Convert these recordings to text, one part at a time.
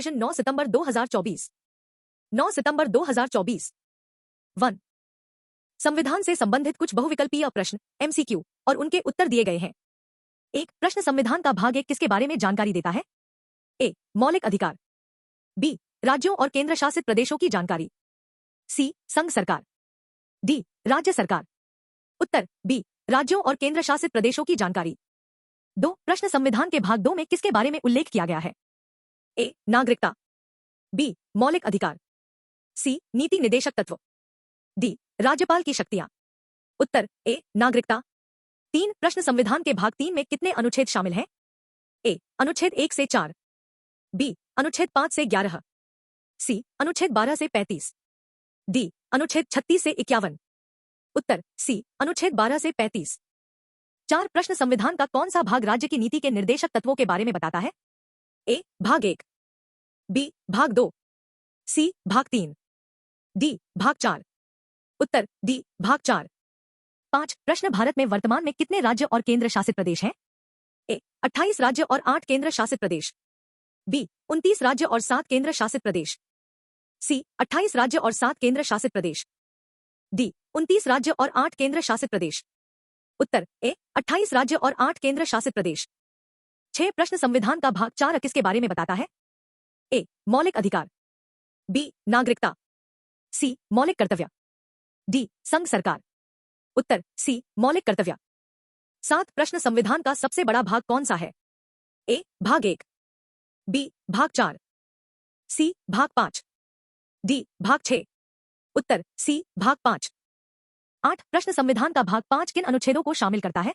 Revision 9 सितंबर 2024। 9 सितंबर 2024। 1। संविधान से संबंधित कुछ बहुविकल्पीय प्रश्न एमसीक्यू और उनके उत्तर दिए गए हैं। एक प्रश्न संविधान का भाग 1 किसके बारे में जानकारी देता है? ए. मौलिक अधिकार। बी. राज्यों और केंद्र शासित प्रदेशों की जानकारी। सी. संघ सरकार। डी. राज्य सरकार। उत्तर बी. राज्यों और केंद्र शासित प्रदेशों की जानकारी। 2. प्रश्न संविधान के भाग 2 में किसके बारे में उल्लेख किया गया है? ए. नागरिकता। बी. मौलिक अधिकार। सी. नीति निदेशक तत्व। डी. राज्यपाल की शक्तियां। उत्तर ए. नागरिकता। 3. प्रश्न संविधान के भाग 3 में कितने अनुच्छेद शामिल हैं? ए. अनुच्छेद 1 से 4। बी. अनुच्छेद 5 से 11। सी. अनुच्छेद 12 से 35। डी. अनुच्छेद 36 से 51। उत्तर सी. अनुच्छेद 12 से 35। 4. प्रश्न संविधान का कौन सा भाग राज्य की नीति के निर्देशक तत्वों के बारे में बताता है? ए. भाग 1। बी. भाग 2। सी. भाग 3। डी. भाग 4। उत्तर डी. भाग 4। 5. प्रश्न भारत में वर्तमान में कितने राज्य और केंद्र शासित प्रदेश हैं? ए. 28 राज्य और 8 केंद्र शासित प्रदेश। बी. 29 राज्य और 7 केंद्र शासित प्रदेश। सी. 28 राज्य और 7 केंद्र शासित प्रदेश। डी. 29 राज्य और 8 केंद्र शासित प्रदेश। उत्तर ए. 28 राज्य और 8 केंद्र शासित प्रदेश। 6. प्रश्न संविधान का भाग 4 किसके बारे में बताता है? ए. मौलिक अधिकार। बी. नागरिकता। सी. मौलिक कर्तव्य। डी. संघ सरकार। उत्तर सी. मौलिक कर्तव्य। 7. प्रश्न संविधान का सबसे बड़ा भाग कौन सा है? ए. भाग 1। बी. भाग 4। सी. भाग 5। डी. भाग 6। उत्तर सी. भाग 5। 8. प्रश्न संविधान का भाग 5 किन अनुच्छेदों को शामिल करता है?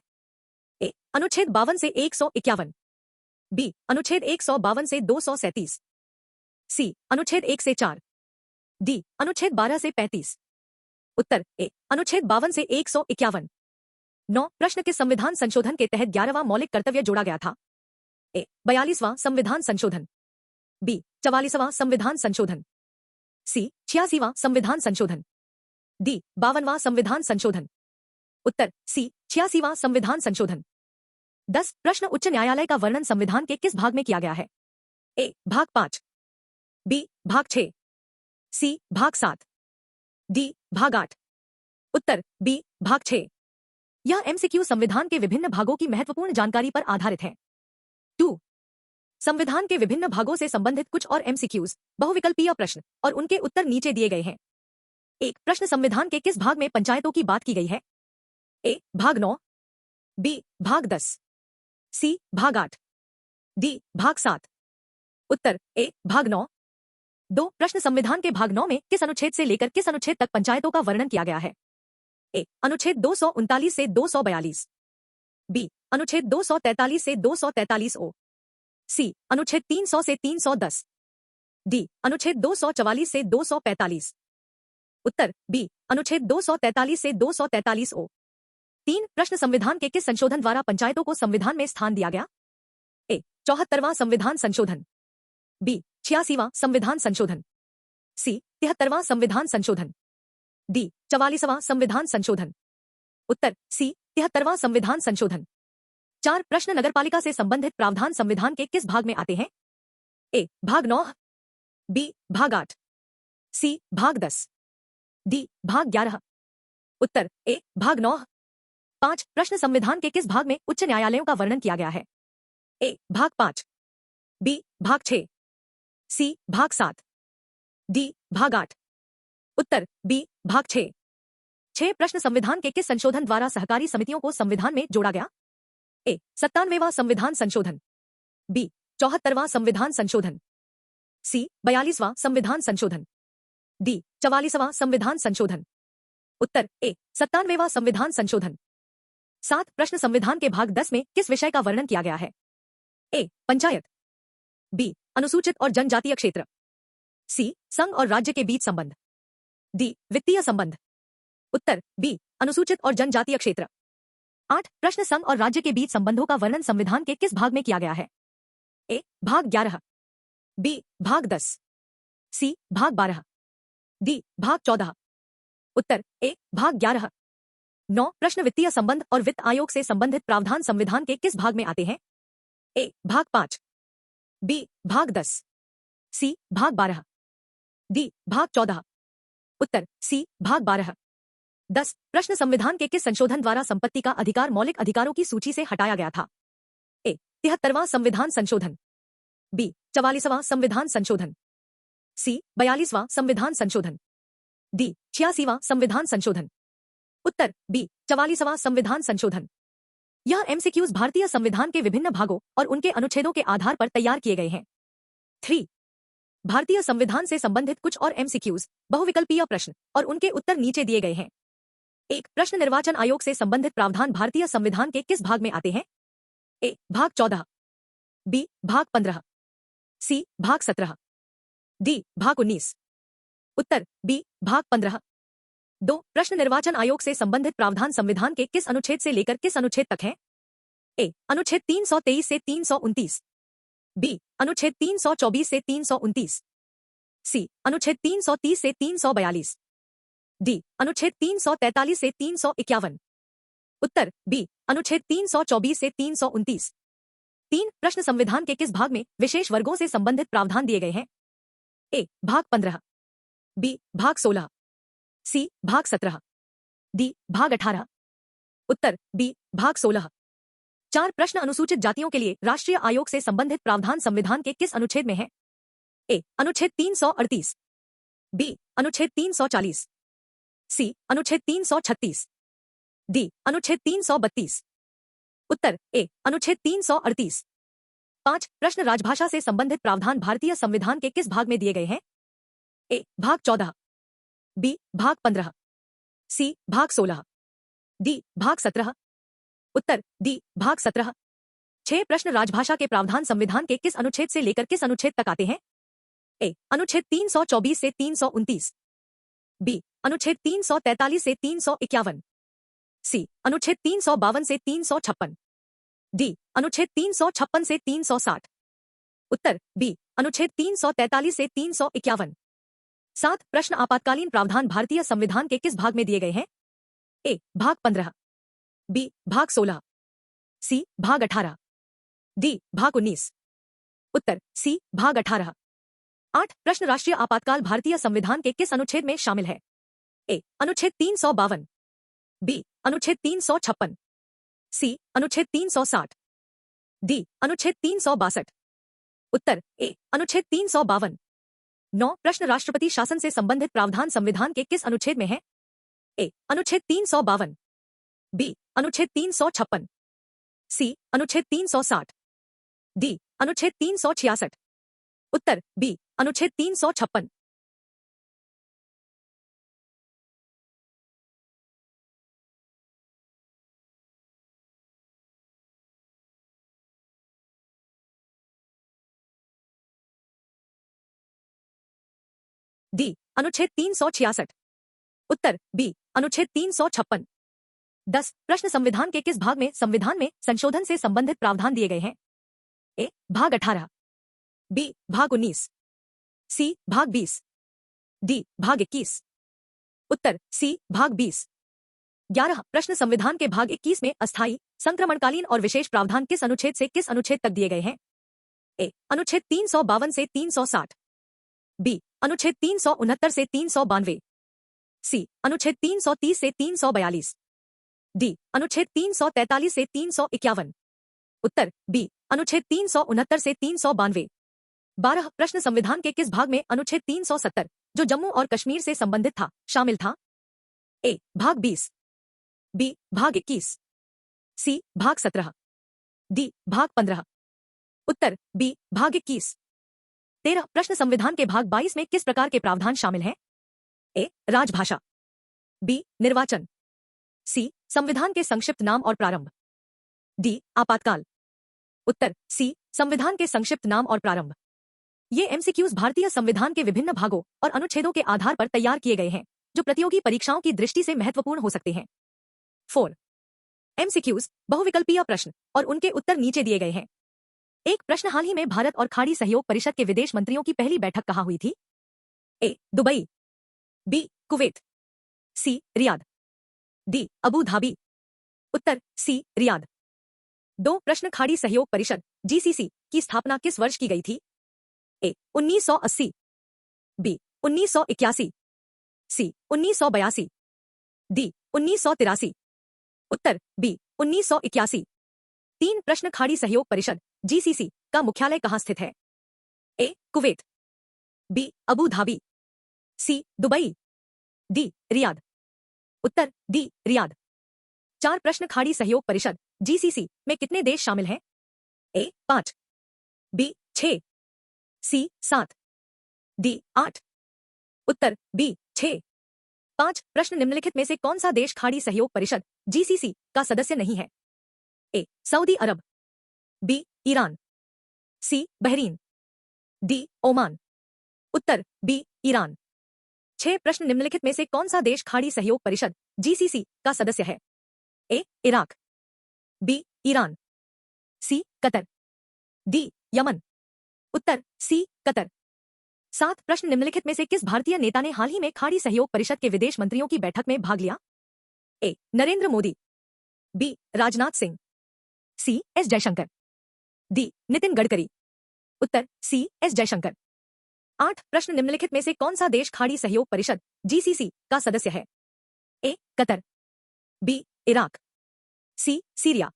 ए. अनुच्छेद 52 से 151। बी. अनुच्छेद 152 से 237। सी. अनुच्छेद 1 से 4। डी. अनुच्छेद 12 से 35। उत्तर ए. अनुच्छेद 52 से 151। 9. प्रश्न किस संविधान संशोधन के तहत 11वां मौलिक कर्तव्य जोड़ा गया था? ए. 42वां संविधान संशोधन। बी. 44वां संविधान संशोधन। सी. 86वां संविधान संशोधन। डी. 52वां संविधान संशोधन। उत्तर सी. 86वां संविधान संशोधन। 10. प्रश्न उच्च न्यायालय का वर्णन संविधान के किस भाग में किया गया है? ए. भाग 5। बी. भाग 6। सी. भाग 7। डी. भाग 8। उत्तर बी. भाग 6। यह एमसीक्यू संविधान के विभिन्न भागों की महत्वपूर्ण जानकारी पर आधारित है। 2. संविधान के विभिन्न भागों से संबंधित कुछ और एमसीक्यूज बहुविकल्पीय प्रश्न और उनके उत्तर नीचे दिए गए हैं। 1. प्रश्न संविधान के किस भाग में पंचायतों की बात की गई है? ए. भाग 9। बी. भाग 10। सी. भाग 8। डी. भाग 7। उत्तर ए. भाग 9। 2. प्रश्न संविधान के भाग 9 में किस अनुच्छेद से लेकर किस अनुच्छेद तक पंचायतों का वर्णन किया गया है? ए. अनुच्छेद 239 से 242। बी. अनुच्छेद 243 से 243 ओ। सी. अनुच्छेद 300 से 310। डी. अनुच्छेद 244 से 245। उत्तर बी. अनुच्छेद 243 से 243 ओ। 3. प्रश्न संविधान के किस संशोधन द्वारा पंचायतों को संविधान में स्थान दिया गया? ए. 74वां संविधान संशोधन। बी. 86वां संविधान संशोधन। सी. 73वां संविधान संशोधन। डी. 44वां संविधान संशोधन। उत्तर सी. 73वां संविधान संशोधन। 4. प्रश्न नगरपालिका से संबंधित प्रावधान संविधान के किस भाग में आते हैं? ए. भाग 9। बी. भाग 8। सी. भाग 10। डी. भाग 11। उत्तर ए. भाग 9। 5. प्रश्न संविधान के किस भाग में उच्च न्यायालयों का वर्णन किया गया है? ए. भाग 5। बी. भाग 6। सी. भाग 7। डी. भाग 8। उत्तर बी. भाग 6। 6. प्रश्न संविधान के किस संशोधन द्वारा सहकारी समितियों को संविधान में जोड़ा गया? ए. 97वां संविधान संशोधन। बी. 74वां संविधान संशोधन। सी. 42वां संविधान संशोधन। डी. 44वां संविधान संशोधन। उत्तर ए. 97वां संविधान संशोधन। 7. प्रश्न संविधान के भाग 10 में किस विषय का वर्णन किया गया है? ए. पंचायत। बी. अनुसूचित और जनजातीय क्षेत्र। सी. संघ और राज्य के बीच संबंध। डी. वित्तीय संबंध। उत्तर बी. अनुसूचित और जनजातीय क्षेत्र। 8. प्रश्न संघ और राज्य के बीच संबंधों का वर्णन संविधान के किस भाग में किया गया है? ए. भाग 11। बी. भाग 10। सी. भाग 12। डी. भाग 14। उत्तर ए. भाग 11। 9. प्रश्न वित्तीय संबंध और वित्त आयोग से संबंधित प्रावधान संविधान के किस भाग में आते हैं? ए. भाग 5। बी. भाग 10। सी भाग 12, डी भाग 14। उत्तर सी भाग 12। 10 प्रश्न संविधान के किस संशोधन द्वारा संपत्ति का अधिकार मौलिक अधिकारों की सूची से हटाया गया था? ए 73वां संविधान संशोधन, बी 44वां संविधान संशोधन, सी 42वां संविधान संशोधन, डी 86वां संविधान संशोधन। उत्तर बी 44वां संविधान संशोधन। यह एमसीक्यूज भारतीय संविधान के विभिन्न भागों और उनके अनुच्छेदों के आधार पर तैयार किए गए हैं। 3 भारतीय संविधान से संबंधित कुछ और एमसीक्यूज, बहुविकल्पीय प्रश्न और उनके उत्तर नीचे दिए गए हैं। एक प्रश्न निर्वाचन आयोग से संबंधित प्रावधान भारतीय संविधान के किस भाग में आते हैं? ए भाग 14, बी भाग 15, सी भाग 17, डी भाग 19। उत्तर बी भाग 15। 2 प्रश्न निर्वाचन आयोग से संबंधित प्रावधान संविधान के किस अनुच्छेद से लेकर किस अनुच्छेद तक हैं? ए अनुच्छेद 323 से 329, बी अनुच्छेद 324 से 329, सी अनुच्छेद 330 से 342, डी अनुच्छेद 343 से 351। उत्तर बी अनुच्छेद 324 से 329। 3 प्रश्न संविधान के किस भाग में विशेष वर्गों से संबंधित प्रावधान दिए गए हैं? ए भाग 15, बी भाग 16, सी भाग 17, डी भाग 18। उत्तर बी भाग 16। 4 प्रश्न अनुसूचित जातियों के लिए राष्ट्रीय आयोग से संबंधित प्रावधान संविधान के किस अनुच्छेद में है? ए अनुच्छेद 338, बी अनुच्छेद 340, सी अनुच्छेद 336, डी अनुच्छेद 332। उत्तर ए अनुच्छेद 338। 5 प्रश्न राजभाषा से संबंधित प्रावधान भारतीय संविधान के किस भाग में दिए गए हैं? ए भाग 14, बी भाग 15, सी भाग 16, डी भाग 17। उत्तर डी भाग 17। 6 प्रश्न राजभाषा के प्रावधान संविधान के किस अनुच्छेद से लेकर किस अनुच्छेद तक आते हैं? ए अनुच्छेद 324 से 329, बी अनुच्छेद 343 से 351, सी अनुच्छेद 352 से 356, डी अनुच्छेद 356 से 360। उत्तर बी अनुच्छेद 343 से 351। 7 प्रश्न आपातकालीन प्रावधान भारतीय संविधान के किस भाग में दिए गए हैं? ए भाग 15, बी भाग 16, सी भाग 18, डी भाग 19। उत्तर सी भाग 18। 8 प्रश्न राष्ट्रीय आपातकाल भारतीय संविधान के किस अनुच्छेद में शामिल है? ए अनुच्छेद 352, बी अनुच्छेद 356, सी अनुच्छेद 360, डी अनुच्छेद 362। उत्तर ए अनुच्छेद 352। 9 प्रश्न राष्ट्रपति शासन से संबंधित प्रावधान संविधान के किस अनुच्छेद में है? ए अनुच्छेद 352, बी अनुच्छेद 356, सी अनुच्छेद 360, डी अनुच्छेद 366। उत्तर बी अनुच्छेद 356। डी अनुच्छेद 366। उत्तर बी अनुच्छेद 356। 10 प्रश्न संविधान के किस भाग में संविधान में संशोधन से संबंधित प्रावधान दिए गए हैं? ए भाग 18, बी भाग 19, सी भाग 20, डी भाग 21। उत्तर सी भाग 20। 11 प्रश्न संविधान के भाग 21 में अस्थायी, संक्रमणकालीन और विशेष प्रावधान किस अनुच्छेद से किस अनुच्छेद तक दिए गए हैं? ए अनुच्छेद 352 से 360, बी अनुच्छेद 369 से 392, सी अनुच्छेद 330 से 342, डी अनुच्छेद 343 से 351। उत्तर बी अनुच्छेद 369 से 392। 12 प्रश्न संविधान के किस भाग में अनुच्छेद 370, जो जम्मू और कश्मीर से संबंधित था, शामिल था? ए भाग 20, बी भाग 21, सी भाग 17, डी भाग 15। उत्तर बी भाग 21। 13 प्रश्न संविधान के भाग 22 में किस प्रकार के प्रावधान शामिल हैं? ए राजभाषा, बी निर्वाचन, सी संविधान के संक्षिप्त नाम और प्रारंभ, डी आपातकाल। उत्तर सी संविधान के संक्षिप्त नाम और प्रारंभ। ये एमसीक्यूज भारतीय संविधान के विभिन्न भागों और अनुच्छेदों के आधार पर तैयार किए गए हैं, जो प्रतियोगी परीक्षाओं की दृष्टि से महत्वपूर्ण हो सकते हैं। 4 एमसीक्यूज बहुविकल्पीय प्रश्न और उनके उत्तर नीचे दिए गए हैं। एक प्रश्न, हाल ही में भारत और खाड़ी सहयोग परिषद के विदेश मंत्रियों की पहली बैठक कहाँ हुई थी? ए दुबई, बी कुवैत, सी रियाद, डी अबू धाबी। उत्तर सी रियाद। 2 प्रश्न, खाड़ी सहयोग परिषद जीसीसी की स्थापना किस वर्ष की गई थी? ए 1980, बी 1981, सी 1982, डी 1983। उत्तर बी 1981। 3 प्रश्न खाड़ी सहयोग परिषद जीसीसी का मुख्यालय कहाँ स्थित है? ए कुवैत, बी अबू धाबी, सी दुबई, डी रियाद। उत्तर डी रियाद। 4 प्रश्न खाड़ी सहयोग परिषद जीसीसी में कितने देश शामिल हैं? ए 5, बी 6, सी 7, डी 8। उत्तर बी 6। 5 प्रश्न निम्नलिखित में से कौन सा देश खाड़ी सहयोग परिषद जीसीसी का सदस्य नहीं है? ए सऊदी अरब, बी ईरान, सी बहरीन, डी ओमान। उत्तर बी ईरान। 6 प्रश्न निम्नलिखित में से कौन सा देश खाड़ी सहयोग परिषद जीसीसी का सदस्य है? ए इराक, बी ईरान, सी कतर, डी यमन। उत्तर सी कतर। 7 प्रश्न निम्नलिखित में से किस भारतीय नेता ने हाल ही में खाड़ी सहयोग परिषद के विदेश मंत्रियों की बैठक में भाग लिया? A Narendra Modi, B Rajnath Singh, C S Jaishankar, D Nitin Gadkari. उत्तर सी एस जयशंकर। 8 प्रश्न निम्नलिखित में से कौन सा देश खाड़ी सहयोग परिषद जीसीसी का सदस्य है? ए कतर, बी इराक, सी सीरिया,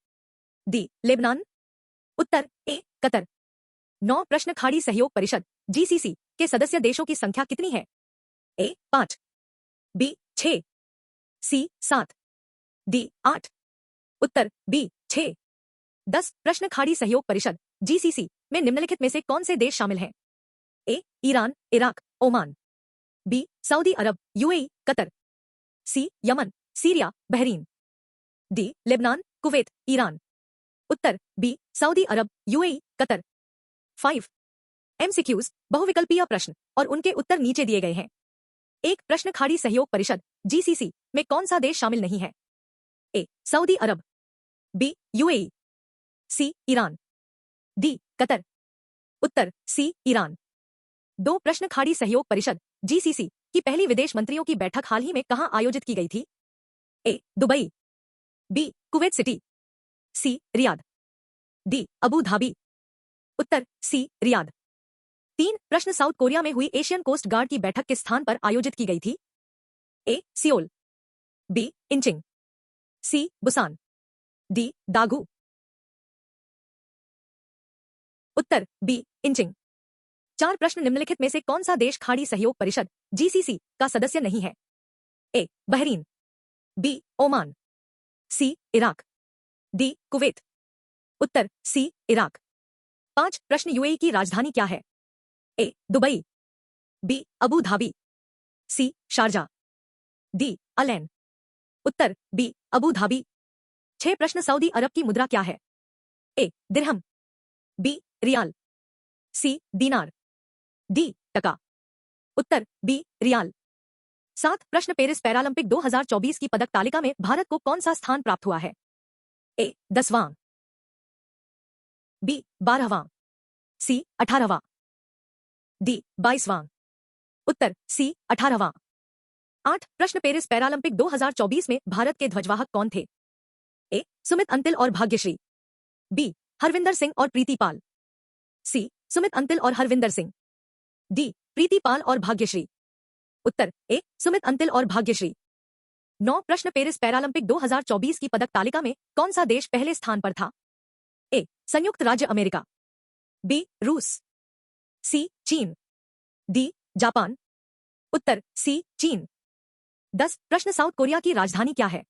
डी लेबनान। उत्तर ए कतर। 9 प्रश्न खाड़ी सहयोग परिषद जीसीसी के सदस्य देशों की संख्या कितनी है? ए 5, बी 6, सी 7, डी 8। उत्तर बी 6। 10 प्रश्न खाड़ी सहयोग परिषद जीसीसी में निम्नलिखित में से कौन से देश शामिल हैं? A Iran, Iraq, Oman, B Saudi Arabia, UAE, Qatar, C Yemen, Syria, Bahrain, D Lebanon, Kuwait, Iran. उत्तर B Saudi Arabia, UAE, Qatar. 5 MCQs बहुविकल्पीय प्रश्न और उनके उत्तर नीचे दिए गए हैं। एक प्रश्न खाड़ी सहयोग परिषद जीसीसी में कौन सा देश शामिल नहीं है? ए सऊदी अरब, बी यूएई, सी ईरान, डी कतर। उत्तर सी ईरान। 2 प्रश्न खाड़ी सहयोग परिषद जीसीसी की पहली विदेश मंत्रियों की बैठक हाल ही में कहां आयोजित की गई थी? ए दुबई, बी कुवैत सिटी, सी रियाद, डी अबू धाबी। उत्तर सी रियाद। 3 प्रश्न साउथ कोरिया में हुई एशियन कोस्ट गार्ड की बैठक किस स्थान पर आयोजित की गई थी? ए सियोल, बी इंचिंग, सी बुसान, डी दागू। उत्तर बी इंचिंग। 4 प्रश्न निम्नलिखित में से कौन सा देश खाड़ी सहयोग परिषद जीसीसी का सदस्य नहीं है? ए बहरीन, बी ओमान, सी इराक, डी कुवैत। उत्तर सी इराक। 5 प्रश्न यूएई की राजधानी क्या है? A Dubai, B Abu Dhabi, C Sharjah, D Al Ain. Uttar B Abu Dhabi. 6 प्रश्न सऊदी अरब की मुद्रा क्या है? ए दिरहम, बी रियाल, सी दीनार, डी टका। उत्तर बी रियाल। 7 प्रश्न पेरिस पैरालंपिक 2024 की पदक तालिका में भारत को कौन सा स्थान प्राप्त हुआ है? ए 10वां, बी 12वां, सी 18वां, डी 22वां। उत्तर सी 18वां। 8 प्रश्न पेरिस पैरालंपिक 2024 में भारत के ध्वजवाहक कौन थे? ए सुमित अंतिल और भाग्यश्री, बी हरविंदर सिंह और प्रीति पाल, सी सुमित अंतिल और हरविंदर सिंह, डी प्रीति पाल और भाग्यश्री। उत्तर ए सुमित अंतिल और भाग्यश्री। 9 प्रश्न पेरिस पैरालंपिक 2024 की पदक तालिका में कौन सा देश पहले स्थान पर था? ए संयुक्त राज्य अमेरिका, बी रूस, सी चीन, डी जापान। उत्तर सी चीन। 10 प्रश्न साउथ कोरिया की राजधानी क्या है?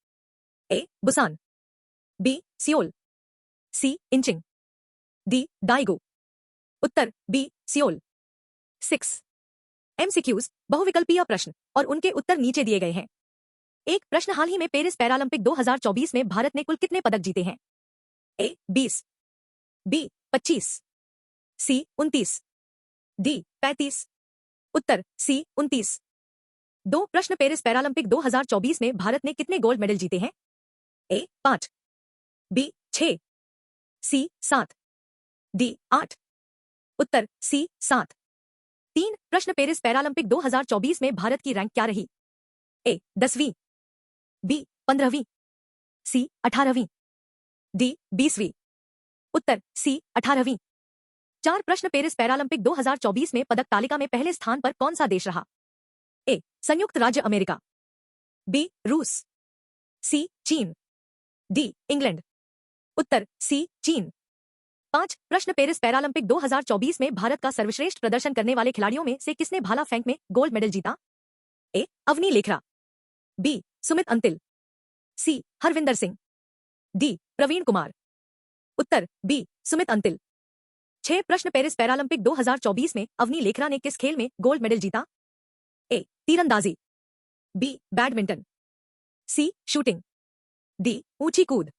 ए बुसान, बी सियोल, सी इंचिंग, डी दाइगो। उत्तर बी सियोल। 6 एमसीक्यूज बहुविकल्पीय प्रश्न और उनके उत्तर नीचे दिए गए हैं। एक प्रश्न हाल ही में पेरिस पैरालंपिक 2024 में भारत ने कुल कितने पदक जीते हैं? ए 20, बी 25, सी 29, डी 35। उत्तर सी 29। 2 प्रश्न पेरिस पैरालंपिक 2024 में भारत ने कितने गोल्ड मेडल जीते हैं? ए 5, बी 6, सी 7, डी 8। उत्तर सी 7। 3 प्रश्न पेरिस पैरालंपिक 2024 में भारत की रैंक क्या रही? ए 10वीं, बी 15वीं, सी 18वीं, डी 20वीं। उत्तर सी 18वीं। 4 प्रश्न पेरिस पैरालंपिक 2024 में पदक तालिका में पहले स्थान पर कौन सा देश रहा? ए. संयुक्त राज्य अमेरिका, बी. रूस, सी. चीन, डी. इंग्लैंड। उत्तर सी. चीन। 5 प्रश्न पेरिस पैरालंपिक 2024 में भारत का सर्वश्रेष्ठ प्रदर्शन करने वाले खिलाड़ियों में से किसने भाला फेंक में गोल्ड मेडल जीता? ए. अवनी लेखरा, बी. सुमित अंतिल, सी. हरविंदर सिंह, डी. प्रवीण कुमार। उत्तर बी. सुमित अंतिल। 6 प्रश्न पेरिस पैरालंपिक 2024 में अवनी लेखरा ने किस खेल में गोल्ड मेडल जीता? ए. तीरंदाजी, B. Badminton, C. Shooting, D. ऊंची कूद।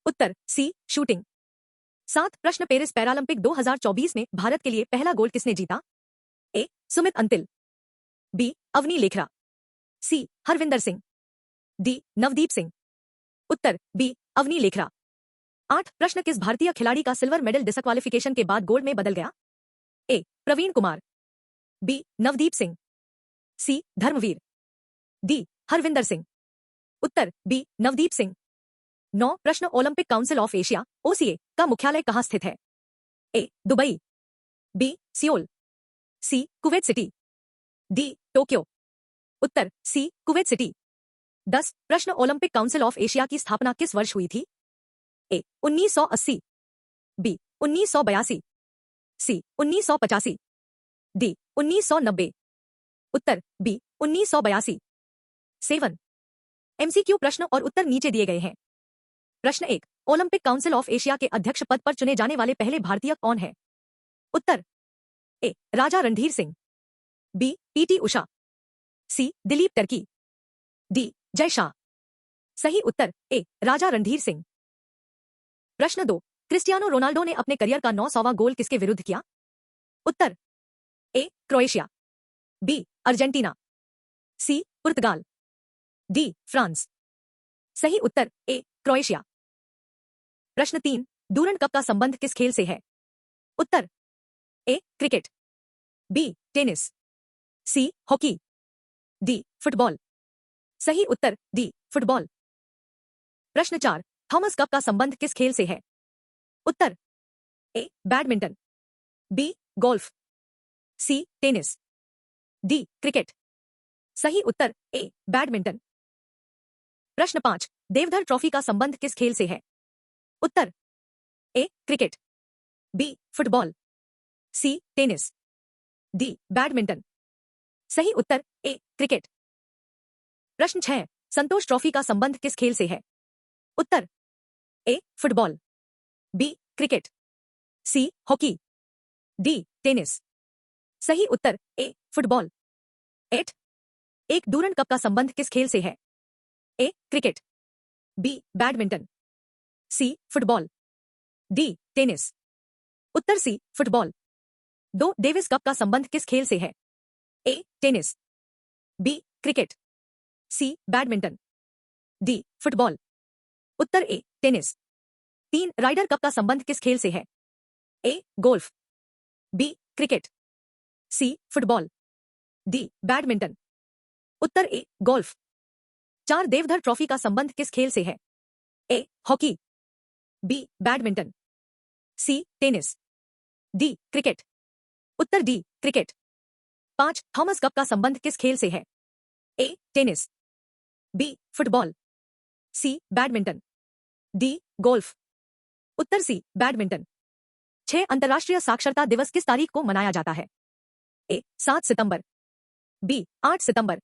उत्तर सी. शूटिंग। 7 प्रश्न पेरिस पैरालंपिक 2024 में भारत के लिए पहला गोल्ड किसने जीता? ए. सुमित अंतिल, बी. अवनी लेखरा, सी. हरविंदर सिंह, डी. नवदीप सिंह। उत्तर बी. अवनी लेखरा। 8 प्रश्न किस भारतीय खिलाड़ी का सिल्वर मेडल डिसक्वालिफिकेशन के बाद गोल्ड में बदल गया? A. Praveen Kumar, B. Navdeep Singh, C. Dharambir, D. Harvinder Singh. उत्तर बी. नवदीप सिंह। 9 प्रश्न Olympic council of Asia OCA का मुख्यालय कहां स्थित है? A. Dubai, B. Seoul, C. Kuwait city, D. Tokyo. उत्तर सी. Kuwait city. 10 प्रश्न ओलंपिक काउंसिल ऑफ एशिया की स्थापना किस वर्ष हुई थी? ए. 1980, बी. 1982, सी. 1985, डी. 1990। उत्तर बी. 1982। 7 एमसीक्यू प्रश्न और उत्तर नीचे दिए गए हैं। प्रश्न 1 ओलंपिक काउंसिल ऑफ एशिया के अध्यक्ष पद पर चुने जाने वाले पहले भारतीय कौन है? उत्तर A. Raja Randhir Singh, B. PT Usha, C. Dilip Tirkey, D. Jay Shah. सही उत्तर ए. राजा रणधीर सिंह। प्रश्न 2 क्रिस्टियानो रोनाल्डो ने अपने करियर का 900वां गोल किसके विरुद्ध किया? उत्तर A. Croatia, B. Argentina, C. Portugal, D. France. सही उत्तर ए. क्रोएशिया। प्रश्न 3 डूरंड कप का संबंध किस खेल से है? उत्तर A. Cricket, B. Tennis, C. Hockey, D. Football. सही उत्तर डी. फुटबॉल। प्रश्न 4 थॉमस कप का संबंध किस खेल से है? उत्तर A. Badminton, B. Golf, C. Tennis, D. Cricket. सही उत्तर ए. बैडमिंटन। प्रश्न 5 देवधर ट्रॉफी का संबंध किस खेल से है? उत्तर A. Cricket, B. Football, C. Tennis, D. Badminton. सही उत्तर ए. क्रिकेट। प्रश्न 6 संतोष ट्रॉफी का संबंध किस खेल से है? उत्तर A. Football, B. Cricket, C. Hockey, D. Tennis. सही उत्तर ए. फुटबॉल। 8 एक डूरंड कप का संबंध किस खेल से है? A. Cricket, B. Badminton, C. Football, D. Tennis. उत्तर सी. फुटबॉल। 2 डेविस कप का संबंध किस खेल से है? A. Tennis, B. Cricket, C. Badminton, D. Football. उत्तर ए. टेनिस। 3 राइडर कप का संबंध किस खेल से है? A. Golf, B. Cricket, C. Football, D. Badminton. उत्तर ए. गोल्फ। 4 देवधर ट्रॉफी का संबंध किस खेल से है? A. Hockey, B. Badminton, C. Tennis, D. Cricket. उत्तर डी. क्रिकेट। 5 थॉमस कप का संबंध किस खेल से है? A. Tennis, B. Football, C. Badminton, D. Golf. उत्तर सी. बैडमिंटन। 6 अंतर्राष्ट्रीय साक्षरता दिवस किस तारीख को मनाया जाता है? ए. 7 सितंबर, बी. 8 सितंबर,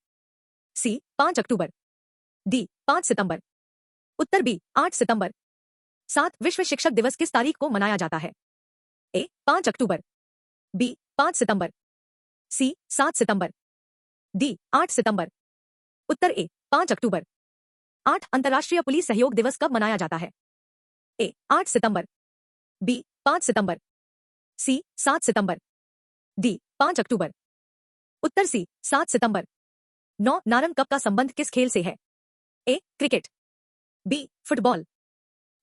सी. 5 अक्टूबर, डी. 5 सितंबर। उत्तर बी. 8 सितंबर। 7 विश्व शिक्षक दिवस किस तारीख को मनाया जाता है? ए. 5 अक्टूबर, बी. 5 सितंबर, सी. 7 सितंबर, डी. 8 सितंबर। उत्तर ए. 5 अक्टूबर। 8 अंतर्राष्ट्रीय पुलिस सहयोग दिवस कब मनाया जाता है? ए. 8 सितंबर, बी. 5 सितंबर, सी. 7 सितंबर, डी. 5 अक्टूबर। उत्तर सी. 7 सितंबर। 9 नारंग कप का संबंध किस खेल से है? A. Cricket, B. Football,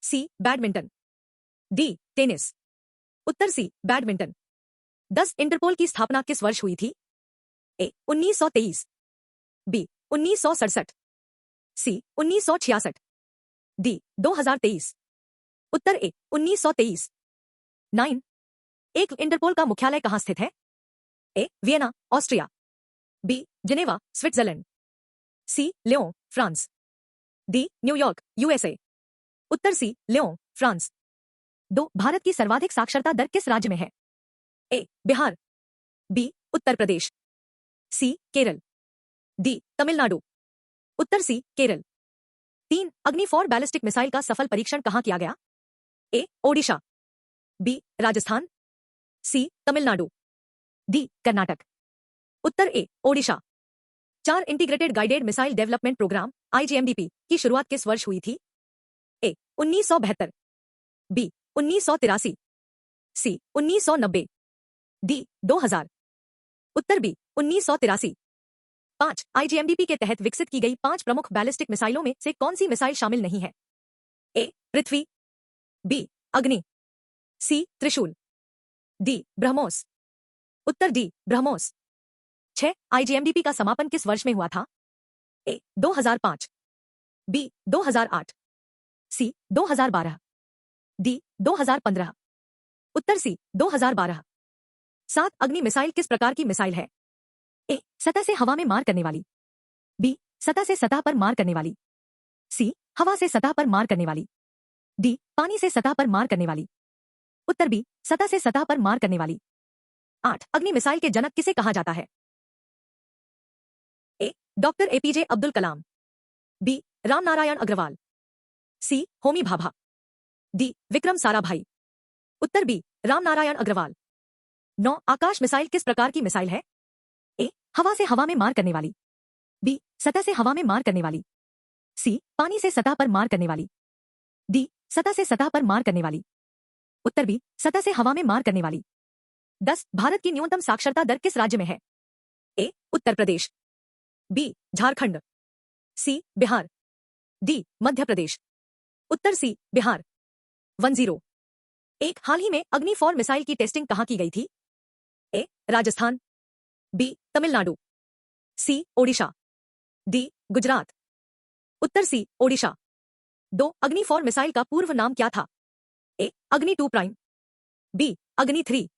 C. Badminton, D. Tennis. उत्तर सी. बैडमिंटन। 10 इंटरपोल की स्थापना किस वर्ष हुई थी? ए. 1923, बी. 1967, सी. 1966, डी. 2023। उत्तर ए. 1923। 9 एक इंटरपोल का मुख्यालय कहाँ स्थित है? A Vienna Austria, B Geneva Switzerland, C Lyon France, D New York USA. उत्तर सी लियोन फ्रांस। 2 भारत की सर्वाधिक साक्षरता दर किस राज्य में है? A Bihar, B Uttar Pradesh, C Kerala, D Tamil Nadu. उत्तर C Kerala. 3 Agni 4 ballistic missile का सफल परीक्षण कहां किया गया? A Odisha, B Rajasthan, C Tamil Nadu, D Karnataka. उत्तर A Odisha. 4 integrated guided missile development programme IGMDP की शुरुआत किस वर्ष हुई थी? A 1972, B 1983, C 1990, D 2000। उत्तर बी 1983। 5 आईजीएमडीपी के तहत विकसित की गई 5 प्रमुख बैलिस्टिक मिसाइलों में से कौन सी मिसाइल शामिल नहीं है? ए पृथ्वी, बी अग्नि, सी त्रिशूल, डी ब्रह्मोस। उत्तर डी ब्रह्मोस। 6 आईजीएमडीपी का समापन किस वर्ष में हुआ था? ए 2005, बी 2008, सी 2012, डी 2015। उत्तर सी 2012। 7 अग्नि मिसाइल किस प्रकार की मिसाइल है? ए सतह से हवा में मार करने वाली, बी सतह से सतह पर मार करने वाली, सी हवा से सतह पर मार करने वाली, डी पानी से सतह पर मार करने वाली। उत्तर बी सतह से सतह पर मार करने वाली। 8 अग्नि मिसाइल के जनक किसे कहा जाता है? ए doctor APJ Abdul Kalam, B Ramnarayan Agarwal, सी होमी भाभा, डी विक्रम साराभाई। उत्तर बी रामनारायण अग्रवाल। 9 आकाश मिसाइल किस प्रकार की मिसाइल है? ए हवा से हवा में मार करने वाली, बी सतह से हवा में मार करने वाली, सी पानी से सतह पर मार करने वाली, डी सतह से सतह पर मार करने वाली। उत्तर बी सतह से हवा में मार करने वाली। 10 भारत की न्यूनतम साक्षरता दर किस राज्य में है? ए उत्तर प्रदेश, बी झारखंड, सी बिहार, डी मध्य प्रदेश। उत्तर सी बिहार। 10 एक हाल ही में अग्नि 4 मिसाइल की टेस्टिंग कहां की गई थी? ए राजस्थान, बी तमिलनाडु, सी ओडिशा, डी गुजरात। उत्तर सी ओडिशा। 2 अग्नि 4 मिसाइल का पूर्व नाम क्या था? ए अग्नि 2 प्राइम, बी अग्नि 3,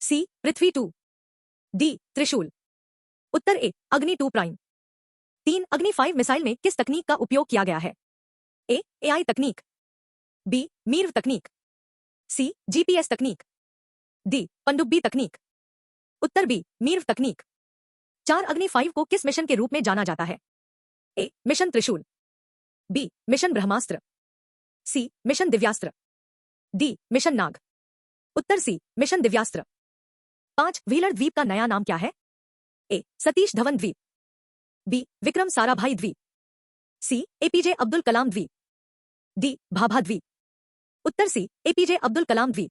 सी पृथ्वी 2, डी त्रिशूल। उत्तर ए अग्नि 2 प्राइम। 3 अग्नि 5 मिसाइल में किस तकनीक का उपयोग किया गया है? ए एआई तकनीक, बी मीर्व तकनीक, सी जीपीएस तकनीक, डी पनडुब्बी तकनीक। उत्तर बी मीर्व तकनीक। 4 अग्नि 5 को किस मिशन के रूप में जाना जाता है? ए मिशन त्रिशूल, बी मिशन ब्रह्मास्त्र, sea mission Divyastra, D mission नाग। उत्तर सी मिशन दिव्यास्त्र। 5 व्हीलर द्वीप का नया नाम क्या है? ए सतीश धवन द्वीप, बी विक्रम साराभाई द्वीप, सी एपीजे अब्दुल कलाम द्वीप, डी भाभा द्वीप। उत्तर सी एपीजे अब्दुल कलाम द्वीप।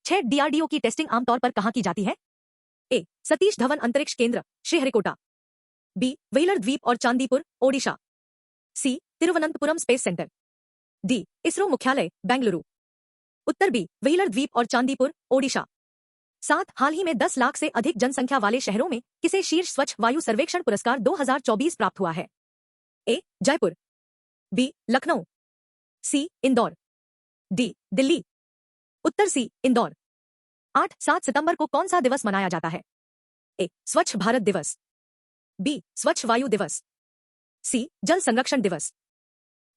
6 डीआरडीओ की टेस्टिंग आमतौर पर कहां की जाती है? ए सतीश धवन अंतरिक्ष केंद्र श्रीहरिकोटा, बी व्हीलर द्वीप और Chandipur Odisha, C Thiruvananthapuram space centre, D ISRO मुख्यालय बेंगलुरु। उत्तर बी व्हीलर द्वीप और चांदीपुर ओडिशा। 7 हाल ही में 10 लाख से अधिक जनसंख्या वाले शहरों में किसे शीर्ष स्वच्छ वायु सर्वेक्षण पुरस्कार 2024 प्राप्त हुआ है? ए जयपुर, बी लखनऊ, सी इंदौर, डी दिल्ली। उत्तर सी इंदौर। 8-7 सितंबर को कौन सा दिवस मनाया जाता है? ए स्वच्छ भारत दिवस, बी स्वच्छ वायु दिवस, सी जल संरक्षण दिवस,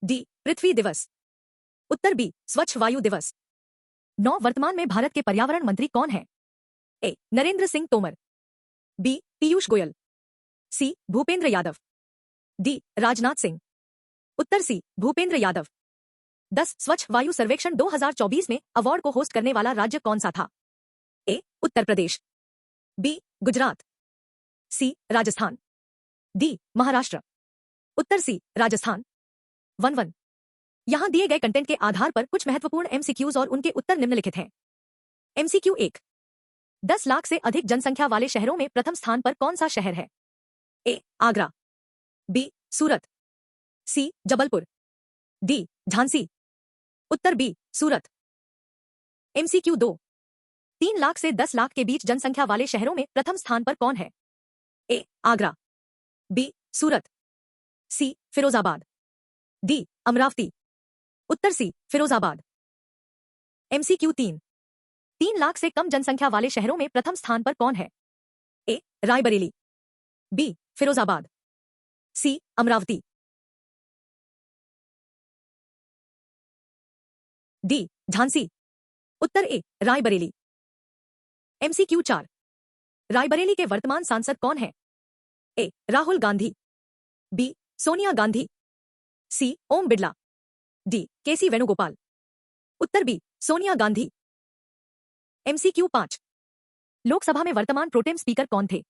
डी पृथ्वी दिवस। उत्तर बी स्वच्छ वायु दिवस। 9 वर्तमान में भारत के पर्यावरण मंत्री कौन हैं? ए नरेंद्र सिंह तोमर, बी पीयूष गोयल, सी भूपेंद्र यादव, डी राजनाथ सिंह। उत्तर सी भूपेंद्र यादव। 10 स्वच्छ वायु सर्वेक्षण 2024 में अवार्ड को होस्ट करने वाला राज्य कौन सा था? ए उत्तर प्रदेश, बी गुजरात, सी राजस्थान, डी महाराष्ट्र। उत्तर सी राजस्थान। 11 यहां दिए गए कंटेंट के आधार पर कुछ महत्वपूर्ण एमसीक्यूज और उनके उत्तर निम्नलिखित हैं। एमसीक्यू 1 10 लाख से अधिक जनसंख्या वाले शहरों में प्रथम स्थान पर कौन सा शहर है? ए आगरा, बी सूरत, सी जबलपुर, डी झांसी। उत्तर बी सूरत। एमसीक्यू 2 3 लाख से 10 लाख के बीच जनसंख्या वाले शहरों में प्रथम स्थान पर कौन है? ए आगरा, बी सूरत, सी फिरोजाबाद, डी अमरावती। उत्तर सी फिरोजाबाद। एमसीक्यू 3 3 लाख से कम जनसंख्या वाले शहरों में प्रथम स्थान पर कौन है? A Raebareli, B Firozabad, C Amravati, D Jhansi. उत्तर ए रायबरेली। MCQ 4। रायबरेली के वर्तमान सांसद कौन है? A Rahul Gandhi, B Sonia Gandhi, C Om Birla, D KC Venugopal. उत्तर बी सोनिया गांधी। MCQ 5। लोकसभा में वर्तमान प्रोटेम स्पीकर कौन थे?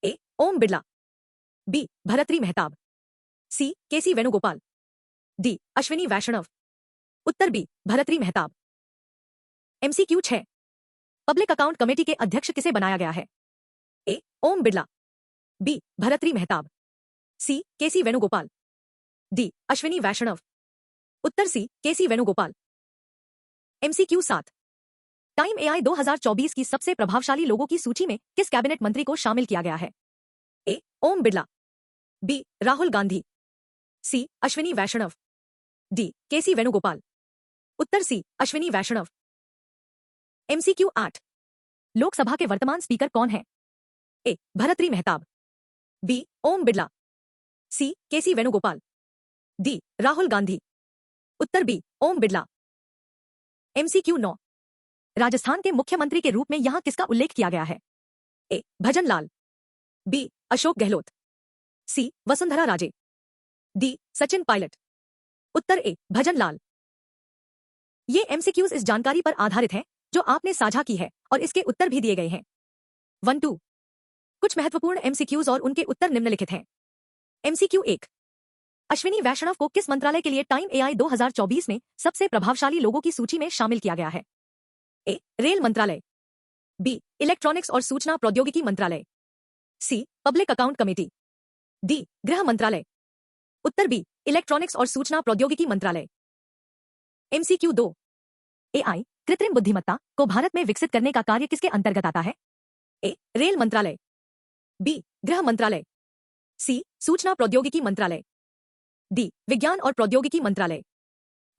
A Om Birla, B Bhartari Mahtab, C KC Venugopal, D Ashwini Vaishnaw. उत्तर B Bhartari Mahtab. MCQ 6। Public account committee के अध्यक्ष किसे बनाया गया है? ए Om Birla, B Bhartari Mahtab, C KC Venugopal, D Ashwini Vaishnaw. उत्तर सी KC Venugopal. MCQ 7। Time AI 2024 की सबसे प्रभावशाली लोगों की सूची में किस कैबिनेट मंत्री को शामिल किया गया है? ए ओम बिड़ला, बी राहुल गांधी, सी अश्विनी वैष्णव, डी केसी वेणुगोपाल। उत्तर सी अश्विनी वैष्णव। MCQ 8। लोकसभा के वर्तमान स्पीकर कौन है? ए भरतरी मेहताब, बी ओम बिड़ला, सी केसी वेणुगोपाल, डी राहुल गांधी। उत्तर बी ओम बिड़ला। MCQ 9। राजस्थान के मुख्यमंत्री के रूप में यहां किसका उल्लेख किया गया है? ए भजन लाल, बी अशोक गहलोत, सी वसुंधरा राजे, डी सचिन पायलट। उत्तर ए भजन लाल। ये MCQs इस जानकारी पर आधारित हैं जो आपने साझा की है और इसके उत्तर भी दिए गए हैं। 1-2। कुछ महत्वपूर्ण MCQs और उनके उत्तर निम्नलिखित हैं। MCQ 1। अश्विनी वैष्णव को किस मंत्रालय के लिए टाइम AI 2024 में सबसे प्रभावशाली लोगों की सूची में शामिल किया गया है? ए रेल मंत्रालय, बी इलेक्ट्रॉनिक्स और सूचना प्रौद्योगिकी मंत्रालय, सी पब्लिक अकाउंट कमेटी, डी गृह मंत्रालय। उत्तर बी इलेक्ट्रॉनिक्स और सूचना प्रौद्योगिकी मंत्रालय। MCQ 2। AI कृत्रिम बुद्धिमत्ता को भारत में विकसित करने का कार्य किसके अंतर्गत आता है? ए रेल मंत्रालय, बी गृह मंत्रालय, सी सूचना प्रौद्योगिकी मंत्रालय, डी विज्ञान और प्रौद्योगिकी मंत्रालय।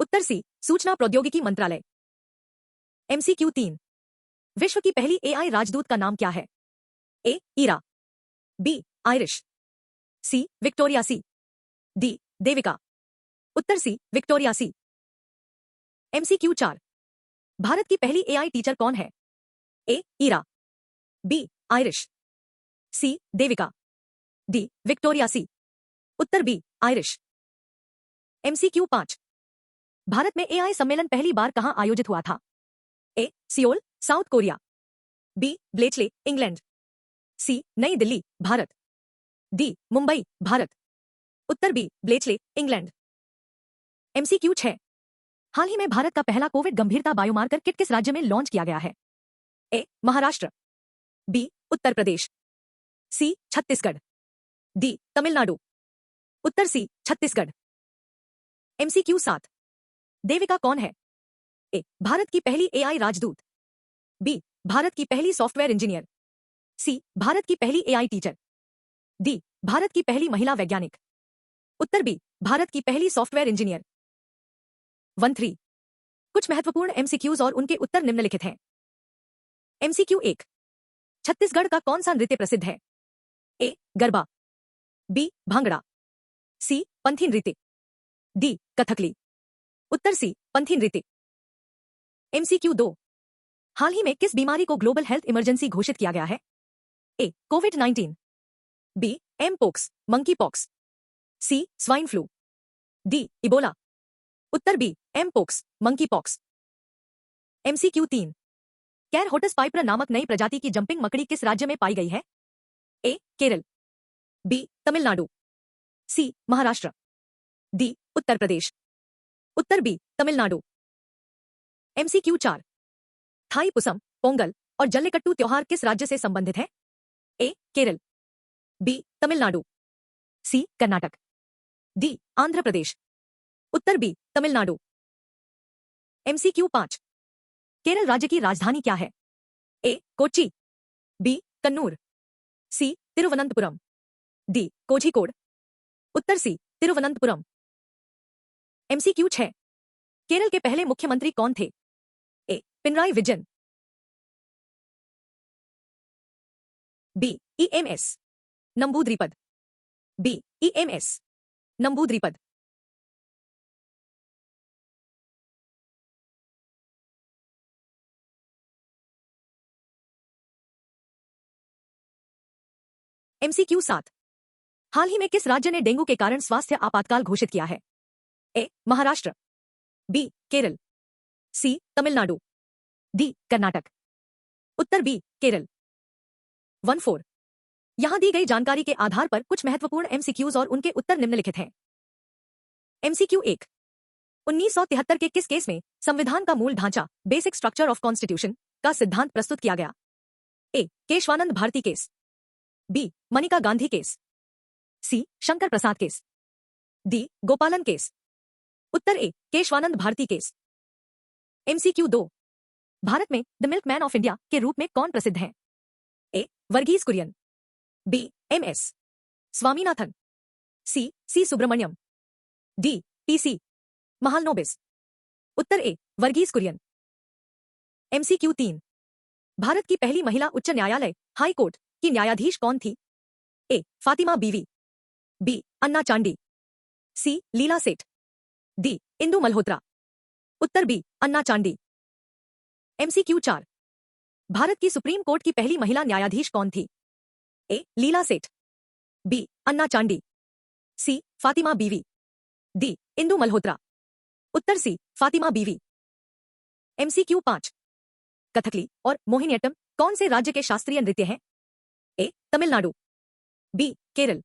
उत्तर सी सूचना प्रौद्योगिकी मंत्रालय। MCQ 3। विश्व की पहली AI राजदूत का नाम क्या है? A Ira, B Iris, C Victoria C, D Devika. उत्तर सी विक्टोरिया सी। MCQ 4। भारत की पहली AI टीचर कौन है? A Ira, B Iris, C Devika, D Victoria C. उत्तर बी आयरिश। MCQ 5। भारत में AI सम्मेलन पहली बार कहां आयोजित हुआ था? A Seoul South Korea, B Bletchley England, C Nai Delhi Bharat, D Mumbai Bharat. उत्तर बी ब्लेचले इंग्लैंड। MCQ 6। हाल ही में भारत का पहला कोविड गंभीरता बायोमार्कर किट किस राज्य में लॉन्च किया गया है? ए महाराष्ट्र, बी उत्तर प्रदेश, सी छत्तीसगढ़, डी तमिलनाडु। उत्तर सी छत्तीसगढ़। MCQ 7। देविका कौन है? ए भारत की पहली AI राजदूत, बी भारत की पहली सॉफ्टवेयर इंजीनियर, सी भारत की पहली AI टीचर, डी भारत की पहली महिला वैज्ञानिक। उत्तर बी भारत की पहली सॉफ्टवेयर इंजीनियर। 1-3। कुछ महत्वपूर्ण MCQs और उनके उत्तर निम्नलिखित हैं। MCQ 1। छत्तीसगढ़ का कौन सा नृत्य प्रसिद्ध है? ए गरबा, बी भांगड़ा, सी पंथी नृत्य, डी कथकली। उत्तर सी पंथी नृत्य। MCQ 2। हाल ही में किस बीमारी को ग्लोबल हेल्थ इमरजेंसी घोषित किया गया है? ए कोविड-19, B mpox monkey pox, C swine flu, D Ebola. उत्तर B mpox monkey pox. MCQ 3। कैरहोटस पाइपर नामक नई प्रजाति की जंपिंग मकड़ी किस राज्य में पाई गई है? A Kerala, B Tamil Nadu, C Maharashtra, D Uttar Pradesh. Uttar B Tamil Nadu. MCQ 4। Thai पुसम, पोंगल और जल्लिकट्टू त्योहार किस राज्य से संबंधित है? A Kerala, B Tamil Nadu, C Karnataka, D Andhra Pradesh. Uttar B Tamil Nadu. MCQ 5। Kerala राज्य की राजधानी क्या है? ए कोच्चि, बी कन्नूर, सी तिरुवनंतपुरम, डी कोझिकोड। उत्तर सी तिरुवनंतपुरम। MCQ 6। केरल के पहले मुख्यमंत्री कौन थे? ए Pinarayi Vijayan, B EMS Namboodiripad, B EMS Namboodiripad. MCQ 7। हाल ही में किस राज्य ने डेंगू के कारण स्वास्थ्य आपातकाल घोषित किया है? ए महाराष्ट्र, बी केरल, सी तमिलनाडु, डी कर्नाटक। उत्तर बी केरल। 14। यहां दी गई जानकारी के आधार पर कुछ महत्वपूर्ण MCQs और उनके उत्तर निम्नलिखित हैं। MCQ 1। 1973 के किस केस में संविधान का मूल ढांचा बेसिक स्ट्रक्चर ऑफ कॉन्स्टिट्यूशन का सिद्धांत प्रस्तुत किया गया? A Kesavananda Bharati case, B Maneka Gandhi case, C Shankar Prasad case, D Gopalan case. उत्तर A Kesavananda Bharati case. MCQ 2। Bharat में द मिल्कमैन ऑफ इंडिया के रूप में कौन प्रसिद्ध हैं? ए वर्गीज कुरियन, बी MS स्वामीनाथन, सी सुब्रमण्यम, डी PC महालनोबिस। उत्तर ए वर्गीज कुरियन। MCQ 3। भारत की पहली महिला उच्च न्यायालय हाई कोर्ट की न्यायाधीश कौन थी? ए फातिमा बीवी, बी अन्ना चांडी, सी लीला सेठ, डी इंदु मल्होत्रा। उत्तर बी अन्ना चांडी। MCQ 4। भारत की सुप्रीम कोर्ट की पहली महिला न्यायाधीश कौन थी? ए लीला सेठ, बी अन्ना चांडी, सी फातिमा बीवी, डी इंदु मल्होत्रा। उत्तर सी फातिमा बीवी। MCQ 5। कथकली और मोहिनीअट्टम कौन से राज्य के शास्त्रीय नृत्य हैं? ए तमिलनाडु, बी केरल,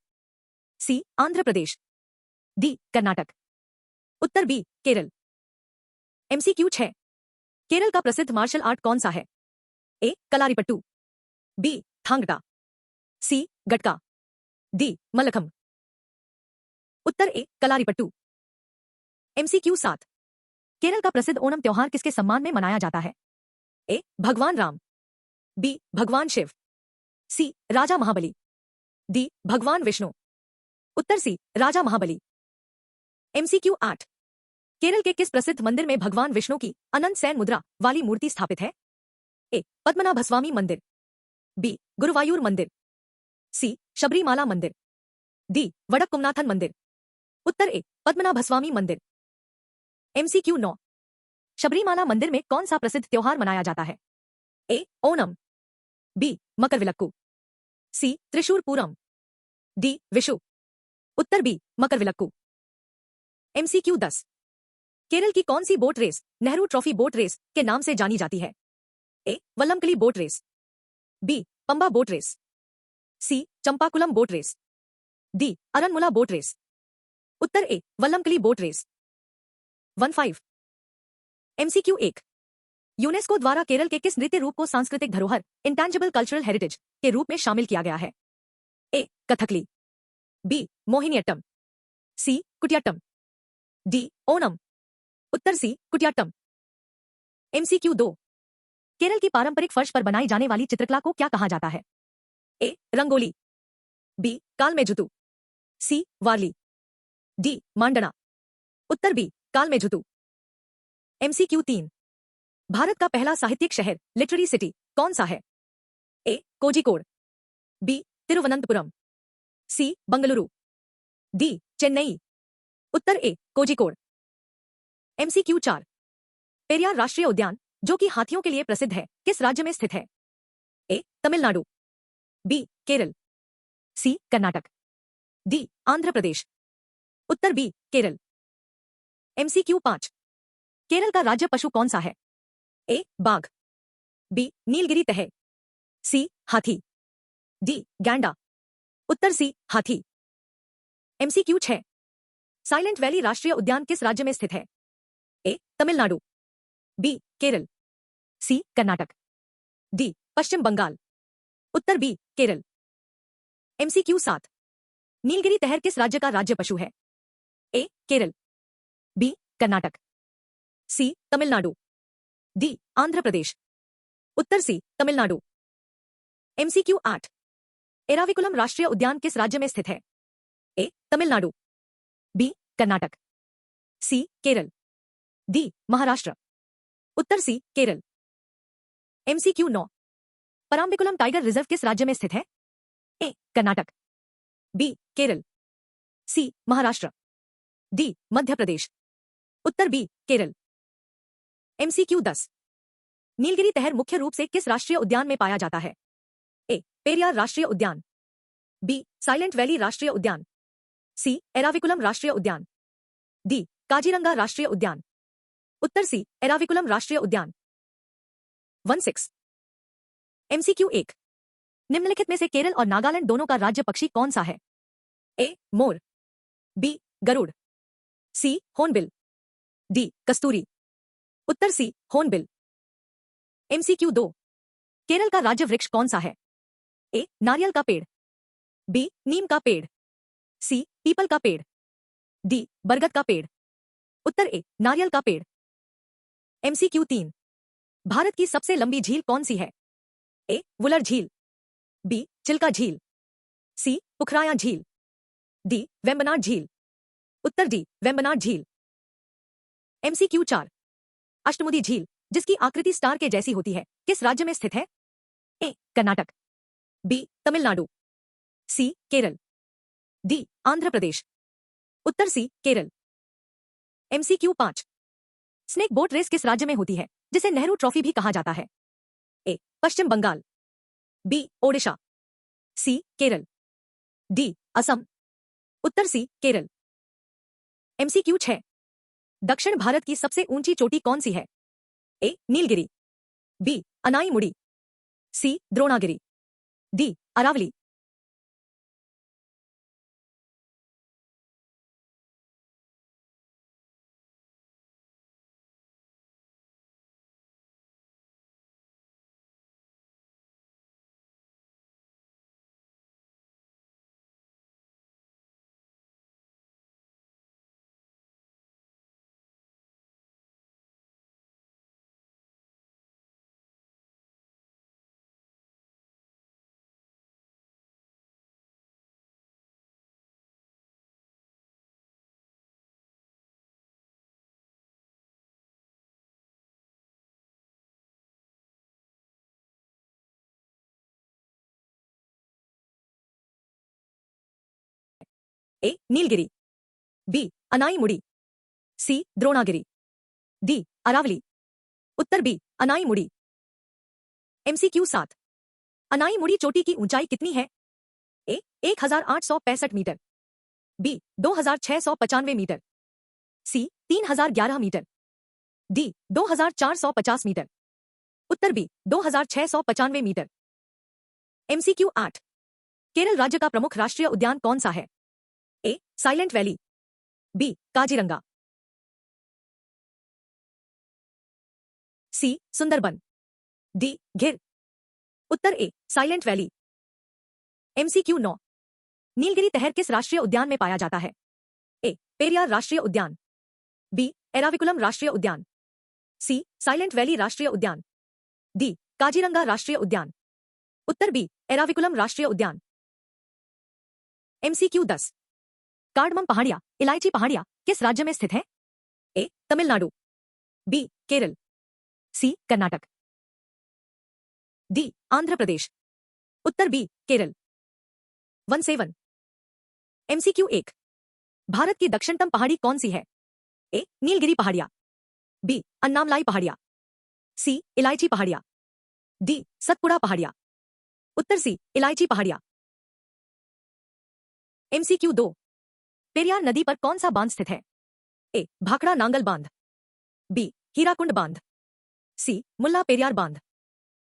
सी आंध्र प्रदेश, डी कर्नाटक। उत्तर बी केरल। MCQ 6। केरल का प्रसिद्ध मार्शल आर्ट कौन सा है? ए कलारीपट्टू, बी थांगटा, सी गटका, डी मल्लखम। उत्तर ए कलारीपट्टू। MCQ 7। केरल का प्रसिद्ध ओणम त्योहार किसके सम्मान में मनाया जाता है? ए भगवान राम, बी भगवान शिव, सी राजा महाबली, डी भगवान विष्णु। उत्तर सी राजा महाबली। MCQ 8। केरल के किस प्रसिद्ध मंदिर में भगवान विष्णु की अनंत सैन मुद्रा वाली मूर्ति स्थापित है? ए पद्मनाभस्वामी मंदिर, बी गुरुवायूर मंदिर, सी शबरीमाला मंदिर, डी वडक्कुमनाथन मंदिर। उत्तर ए पद्मनाभस्वामी मंदिर। MCQ 9। शबरीमाला मंदिर में कौन सा प्रसिद्ध त्योहार मनाया जाता है? A Onam, B Makaravilakku, C Thrissur Pooram, D Vishu. उत्तर बी मकरविलक्कू। MCQ 10। केरल की कौन सी boat race Nehru trophy boat race के नाम से जानी जाती है? A Vallamkali boat race, B Pamba boat race, C Champakulam boat race, D Aranmula boat race. उत्तर A Vallamkali boat race. 15। MCQ 1। UNESCO द्वारा केरल के किस नृत्य रूप को सांस्कृतिक धरोहर इंटेंजिबल कल्चरल हेरिटेज के रूप में शामिल किया गया है? ए कथकली, बी मोहिनीअट्टम, सी कुटियाट्टम, डी ओणम। उत्तर सी कुटियाट्टम। MCQ 2। केरल की पारंपरिक फर्श पर बनाई जाने वाली चित्रकला को क्या कहा जाता है? ए रंगोली, बी कालमेजुतु, सी वारली, डी मांडना। उत्तर बी कालमेजुतु। MCQ 3। भारत का पहला साहित्यिक शहर लिटरेरी सिटी कौन सा है? ए कोझिकोड, बी तिरुवनंतपुरम, सी बंगलुरु, डी चेन्नई। उत्तर ए कोझिकोड। MCQ 4। पेरियार राष्ट्रीय उद्यान जो कि हाथियों के लिए प्रसिद्ध है किस राज्य में स्थित है? A Tamil Nadu, B Kerala, C Karnataka, D Andhra Pradesh. Uttar B Kerala. MCQ 5। Kerala का राज्य पशु कौन सा है? ए बाघ, बी नीलगिरी तह, सी हाथी, डी गैंडा। उत्तर सी हाथी। MCQ 6। साइलेंट वैली राष्ट्रीय उद्यान किस राज्य में स्थित है? A Tamil Nadu, B Kerala, C Karnataka, D Paschim Bengal. उत्तर B Kerala. MCQ 7। Nilgiri tahr किस राज्य का राज्य पशु है? A Kerala, B Karnataka, C Tamil Nadu, D Andhra Pradesh. उत्तर सी तमिलनाडु। MCQ 8। एराविकुलम राष्ट्रीय उद्यान किस राज्य में स्थित है? A Tamil Nadu, B Karnataka, C Kerala, D Maharashtra. उत्तर C Kerala. MCQ 9। Parambikulam tiger reserve किस राज्य में स्थित है? A Karnataka, B Kerala, C Maharashtra, D Madhya Pradesh. Uttar B Kerala. MCQ 10। Nilgiri तहर मुख्य रूप से किस राष्ट्रीय उद्यान में पाया जाता है? ए पेरियार राष्ट्रीय उद्यान, बी साइलेंट वैली राष्ट्रीय उद्यान, सी एराविकुलम राष्ट्रीय उद्यान, डी काजीरंगा राष्ट्रीय उद्यान। उत्तर सी एराविकुलम राष्ट्रीय उद्यान। 16। एमसीक्यू 1। निम्नलिखित में से केरल और नागालैंड दोनों का राज्य पक्षी कौन सा है? ए मोर, बी गरुड़, सी होर्नबिल, डी कस्तूरी। उत्तर सी होर्नबिल। एमसीक्यू 2। केरल का राज्य वृक्ष कौन सा है? ए नारियल का पेड़, बी नीम का पेड़, सी पीपल का पेड़, डी बरगद का पेड़। उत्तर ए नारियल का पेड़। एमसीक्यू 3। भारत की सबसे लंबी झील कौन सी है? ए वुलर झील, बी चिल्का झील, सी पुखराया झील, डी वेम्बनाड झील। उत्तर डी वेम्बनाड झील। एमसीक्यू 4। अष्टमुदी झील, जिसकी आकृति स्टार के जैसी होती है, किस राज्य में स्थित है? A Karnataka, B Tamil Nadu, C Kerala, D Andhra Pradesh. उत्तर C Kerala. MCQ 5। Snake boat race किस राज्य में होती है, जिसे नेहरू ट्रॉफी भी कहा जाता है? A Paschim Bengal, B Odisha, C Kerala, D Assam. Uttar C Kerala. MCQ 6। दक्षिण भारत की सबसे ऊंची चोटी कौन सी है? ए नीलगिरी, बी अनाईमुड़ी, सी द्रोणागिरी, डी अरावली। ए नीलगिरी, बी अनाईमुड़ी, सी द्रोणागिरी, डी अरावली। उत्तर बी अनाईमुड़ी। एमसीक्यू 7। अनाईमुड़ी चोटी की ऊंचाई कितनी है? ए 1865 मीटर, बी 2695 मीटर, सी 3011 मीटर, डी 2450 मीटर। उत्तर बी 2695 मीटर। एमसीक्यू 8। केरल राज्य का प्रमुख राष्ट्रीय उद्यान कौन सा है? ए साइलेंट वैली, बी काजीरंगा, सी सुंदरबन, डी घिर। उत्तर ए silent valley. MCQ 9। Nilgiri tahr किस राष्ट्रीय उद्यान में पाया जाता है? ए पेरियार राष्ट्रीय उद्यान, बी एराविकुलम राष्ट्रीय उद्यान, सी साइलेंट वैली राष्ट्रीय उद्यान, डी काजीरंगा राष्ट्रीय उद्यान। उत्तर बी एराविकुलम राष्ट्रीय उद्यान। एमसीक्यू 10। कार्डमम पहाड़ियां, इलायची पहाड़ियां किस राज्य में स्थित है? A Tamil Nadu, B Kerala, C Karnataka, D Andhra Pradesh. Uttar B Kerala. 17। MCQ 1। Bharat की दक्षिणतम पहाड़ी कौन सी है? ए नीलगिरी पहाड़ियां, बी अन्नामलाई पहाड़ियां, सी इलायची पहाड़ियां, डी सतपुड़ा पहाड़ियां। उत्तर सी इलायची पहाड़ियां। एमसीक्यू 2। पेरियार नदी पर कौन सा बांध स्थित है? ए भाखड़ा नांगल बांध, बी हीराकुंड बांध, सी मुल्ला पेरियार बांध,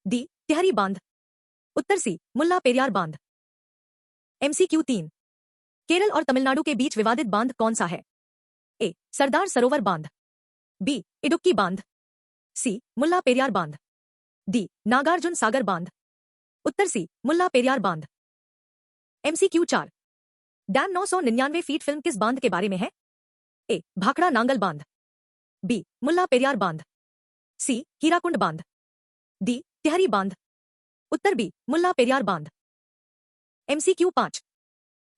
डी तिहरी बांध। उत्तर सी मुल्ला पेरियार बांध। एमसीक्यू 3। केरल और तमिलनाडु के बीच विवादित बांध कौन सा है? ए सरदार सरोवर बांध, बी इडुक्की बांध, सी मुल्ला पेरियार बांध, डी नागार्जुन सागर बांध। उत्तर सी मुल्ला पेरियार बांध। एमसीक्यू 4। डैम 999 फीट फिल्म किस बांध के बारे में है? ए भाखड़ा नांगल बांध, बी मुल्ला पेरियार बांध, सी हीराकुंड बांध, डी तिहरी बांध। उत्तर बी मुल्ला पेरियार बांध। एमसीक्यू 5।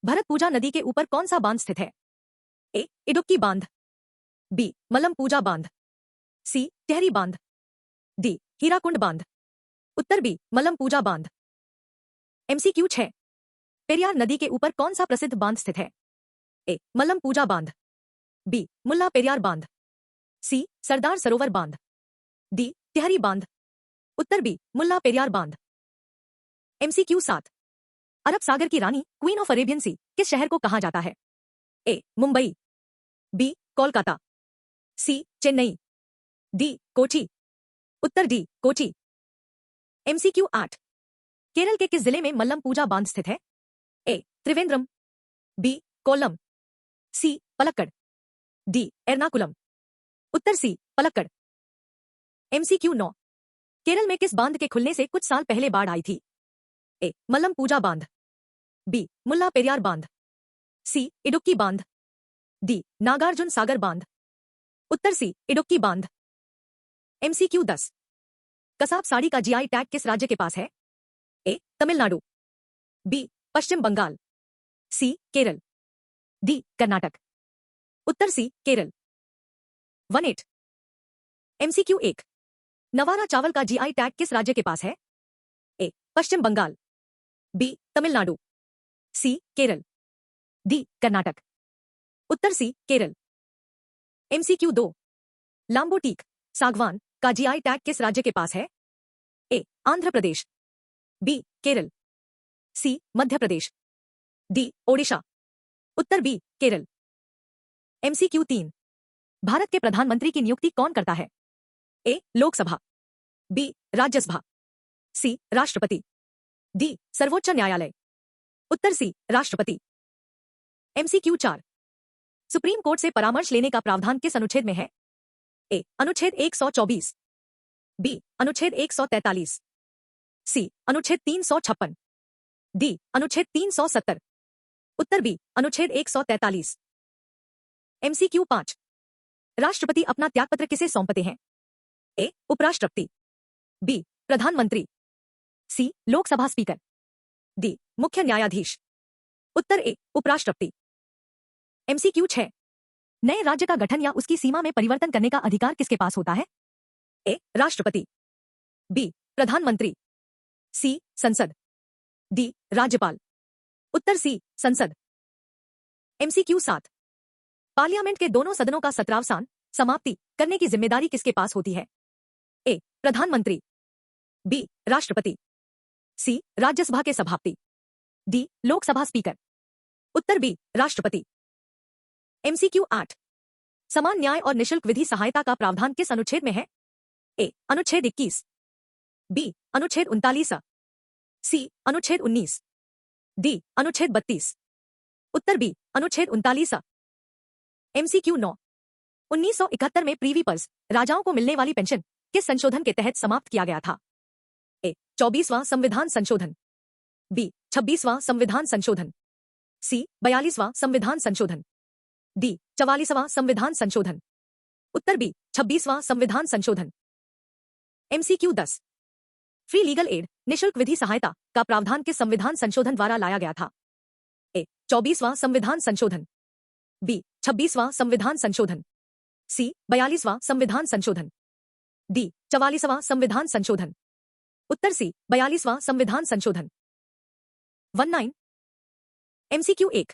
भरतपूजा नदी के ऊपर कौन सा बांध स्थित है? ए इडुक्की बांध, बी मलम पूजा बांध, सी तिहरी बांध, डी हीराकुंड बांध। उत्तर बी मलम पूजा बांध। एमसीक्यू 6। पेरियार नदी के ऊपर कौन सा प्रसिद्ध बांध स्थित है? ए. मल्लम पूजा बांध, बी. मुल्ला पेरियार बांध, सी. सरदार सरोवर बांध, डी. तिहरी बांध। उत्तर बी. मुल्ला पेरियार बांध। MCQ 7। अरब सागर की रानी क्वीन ऑफ अरेबियन सी किस शहर को कहा जाता है? ए. मुंबई, बी. कोलकाता, सी. चेन्नई, डी. कोची। उत्तर डी. कोची। MCQ 8। केरल के किस जिले में मल्लम पूजा बांध स्थित है? ए. त्रिवेंद्रम, बी. कोल्लम, सी. पलक्कड़, डी. एर्नाकुलम। उत्तर सी. पलक्कड़। MCQ 9। केरल में किस बांध के खुलने से कुछ साल पहले बाढ़ आई थी? ए. मल्लम पूजा बांध, बी. मुल्ला पेरियार बांध, सी. इडुक्की बांध, डी. नागार्जुन सागर बांध। उत्तर सी. इडुक्की बांध। MCQ 10। कसाब साड़ी का GI टैग किस राज्य के पास है? A. Tamil Nadu, B. Paschim Bengal, C. Kerala, D. Karnataka. Uttar C. Kerala. 18। MCQ 1। नवारा चावल का GI टैग किस राज्य के पास है? A. Paschim Bengal, B. Tamil Nadu, C. Kerala, D. Karnataka. Uttar C. Kerala. MCQ 2। लांबो teak सागवान का GI टैग किस राज्य के पास है? ए. आंध्र प्रदेश, बी. केरल, सी. मध्य प्रदेश, डी. ओडिशा। उत्तर बी. केरल। MCQ 3। भारत के प्रधानमंत्री की नियुक्ति कौन करता है? ए. लोकसभा, बी. राज्यसभा, सी. राष्ट्रपति, डी. सर्वोच्च न्यायालय। उत्तर सी. राष्ट्रपति। MCQ 4। सुप्रीम कोर्ट से परामर्श लेने का प्रावधान किस अनुच्छेद में है? ए. अनुच्छेद 124, बी. अनुच्छेद 143, सी. अनुच्छेद 356, डी. अनुच्छेद 370। उत्तर बी. अनुच्छेद 143। MCQ 5। राष्ट्रपति अपना त्यागपत्र किसे सौंपते हैं? ए. उपराष्ट्रपति, बी. प्रधानमंत्री, सी. Lok Sabha speaker, D. मुख्य न्यायाधीश। उत्तर ए. उपराष्ट्रपति। MCQ 6। नए राज्य का गठन या उसकी सीमा में परिवर्तन करने का अधिकार किसके पास होता है? ए. राष्ट्रपति, बी. प्रधानमंत्री, सी. संसद, डी. राज्यपाल। उत्तर सी. संसद। MCQ 7। पार्लियामेंट के दोनों सदनों का सत्रावसान समाप्ति करने की जिम्मेदारी किसके पास होती है? ए. प्रधानमंत्री, बी. राष्ट्रपति, सी. राज्यसभा के सभापति, डी. लोकसभा स्पीकर। उत्तर बी. राष्ट्रपति। MCQ 8। समान न्याय और निशुल्क विधि सहायता का प्रावधान किस अनुच्छेद में है? ए. अनुच्छेद 21, बी. अनुच्छेद 39, सी. अनुच्छेद 19, डी. अनुच्छेद 32। उत्तर बी. अनुच्छेद 39। MCQ 9। 1971 में प्रीवी पर्स राजाओं को मिलने वाली पेंशन किस संशोधन के तहत समाप्त किया गया था? ए. 24वां संविधान संशोधन, बी. 26वां संविधान संशोधन, सी. 42वां संविधान संशोधन, डी. 44वां संविधान संशोधन। उत्तर बी. 26वां संविधान संशोधन। MCQ 10। फ्री लीगल एड निशुल्क विधि सहायता का प्रावधान किस संविधान संशोधन द्वारा लाया गया था? ए. 24वां संविधान संशोधन, बी. 26वां संविधान संशोधन, सी. 42वां संविधान संशोधन, डी. 44वां संविधान संशोधन। उत्तर सी. 42वां संविधान संशोधन। 19। MCQ 1।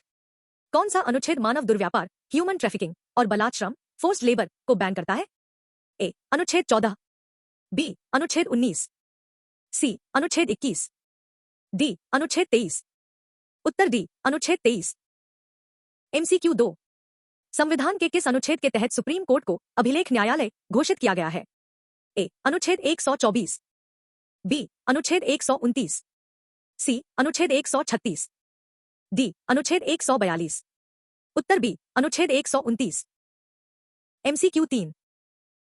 कौन सा अनुच्छेद मानव दुर्व्यापार, ह्यूमन ट्रैफिकिंग और बलात्श्रम, फोर्स्ड लेबर को बैन करता है? ए. अनुच्छेद 14, बी. अनुच्छेद 19, सी. अनुच्छेद 21, डी. अनुच्छेद 23। उत्तर डी. अनुच्छेद 23। MCQ 2। संविधान के किस अनुच्छेद के तहत सुप्रीम कोर्ट को अभिलेख न्यायालय घोषित किया गया है? ए. अनुच्छेद 124, बी. अनुच्छेद 129, सी. अनुच्छेद 136, डी. अनुच्छेद 142। उत्तर बी. अनुच्छेद 129। MCQ 3।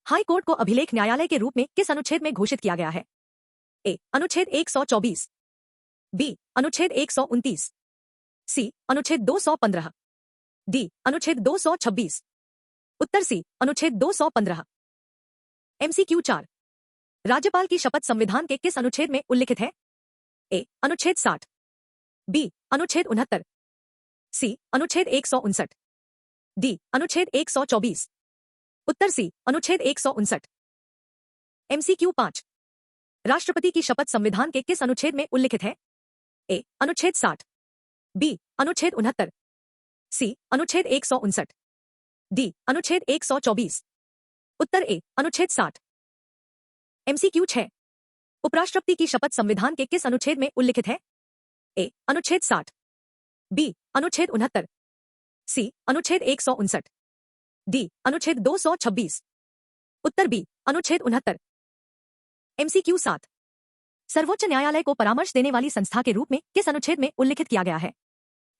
हाई कोर्ट को अभिलेख न्यायालय के रूप में किस अनुच्छेद में घोषित किया गया है? ए. अनुच्छेद 124, बी. अनुच्छेद 129, सी. अनुच्छेद 215, डी. अनुच्छेद 226। उत्तर सी. अनुच्छेद 215। MCQ 4। राज्यपाल की शपथ संविधान के किस अनुच्छेद में उल्लिखित है? ए. अनुच्छेद 60, बी. अनुच्छेद 69, सी. अनुच्छेद 159, डी. अनुच्छेद 124। उत्तर सी. अनुच्छेद 159। MCQ 5। राष्ट्रपति की शपथ संविधान के किस अनुच्छेद में उल्लिखित है? ए. अनुच्छेद 60, बी अनुच्छेद 69, सी अनुच्छेद 159, डी अनुच्छेद 124। उत्तर ए अनुच्छेद 60। MCQ 6। उपराष्ट्रपति की शपथ संविधान के किस अनुच्छेद में उल्लिखित है? ए अनुच्छेद 60, बी अनुच्छेद 69, सी अनुच्छेद 159, डी अनुच्छेद 226। उत्तर बी अनुच्छेद 69। MCQ 7। सर्वोच्च न्यायालय को परामर्श देने वाली संस्था के रूप में किस अनुच्छेद में उल्लिखित किया गया है?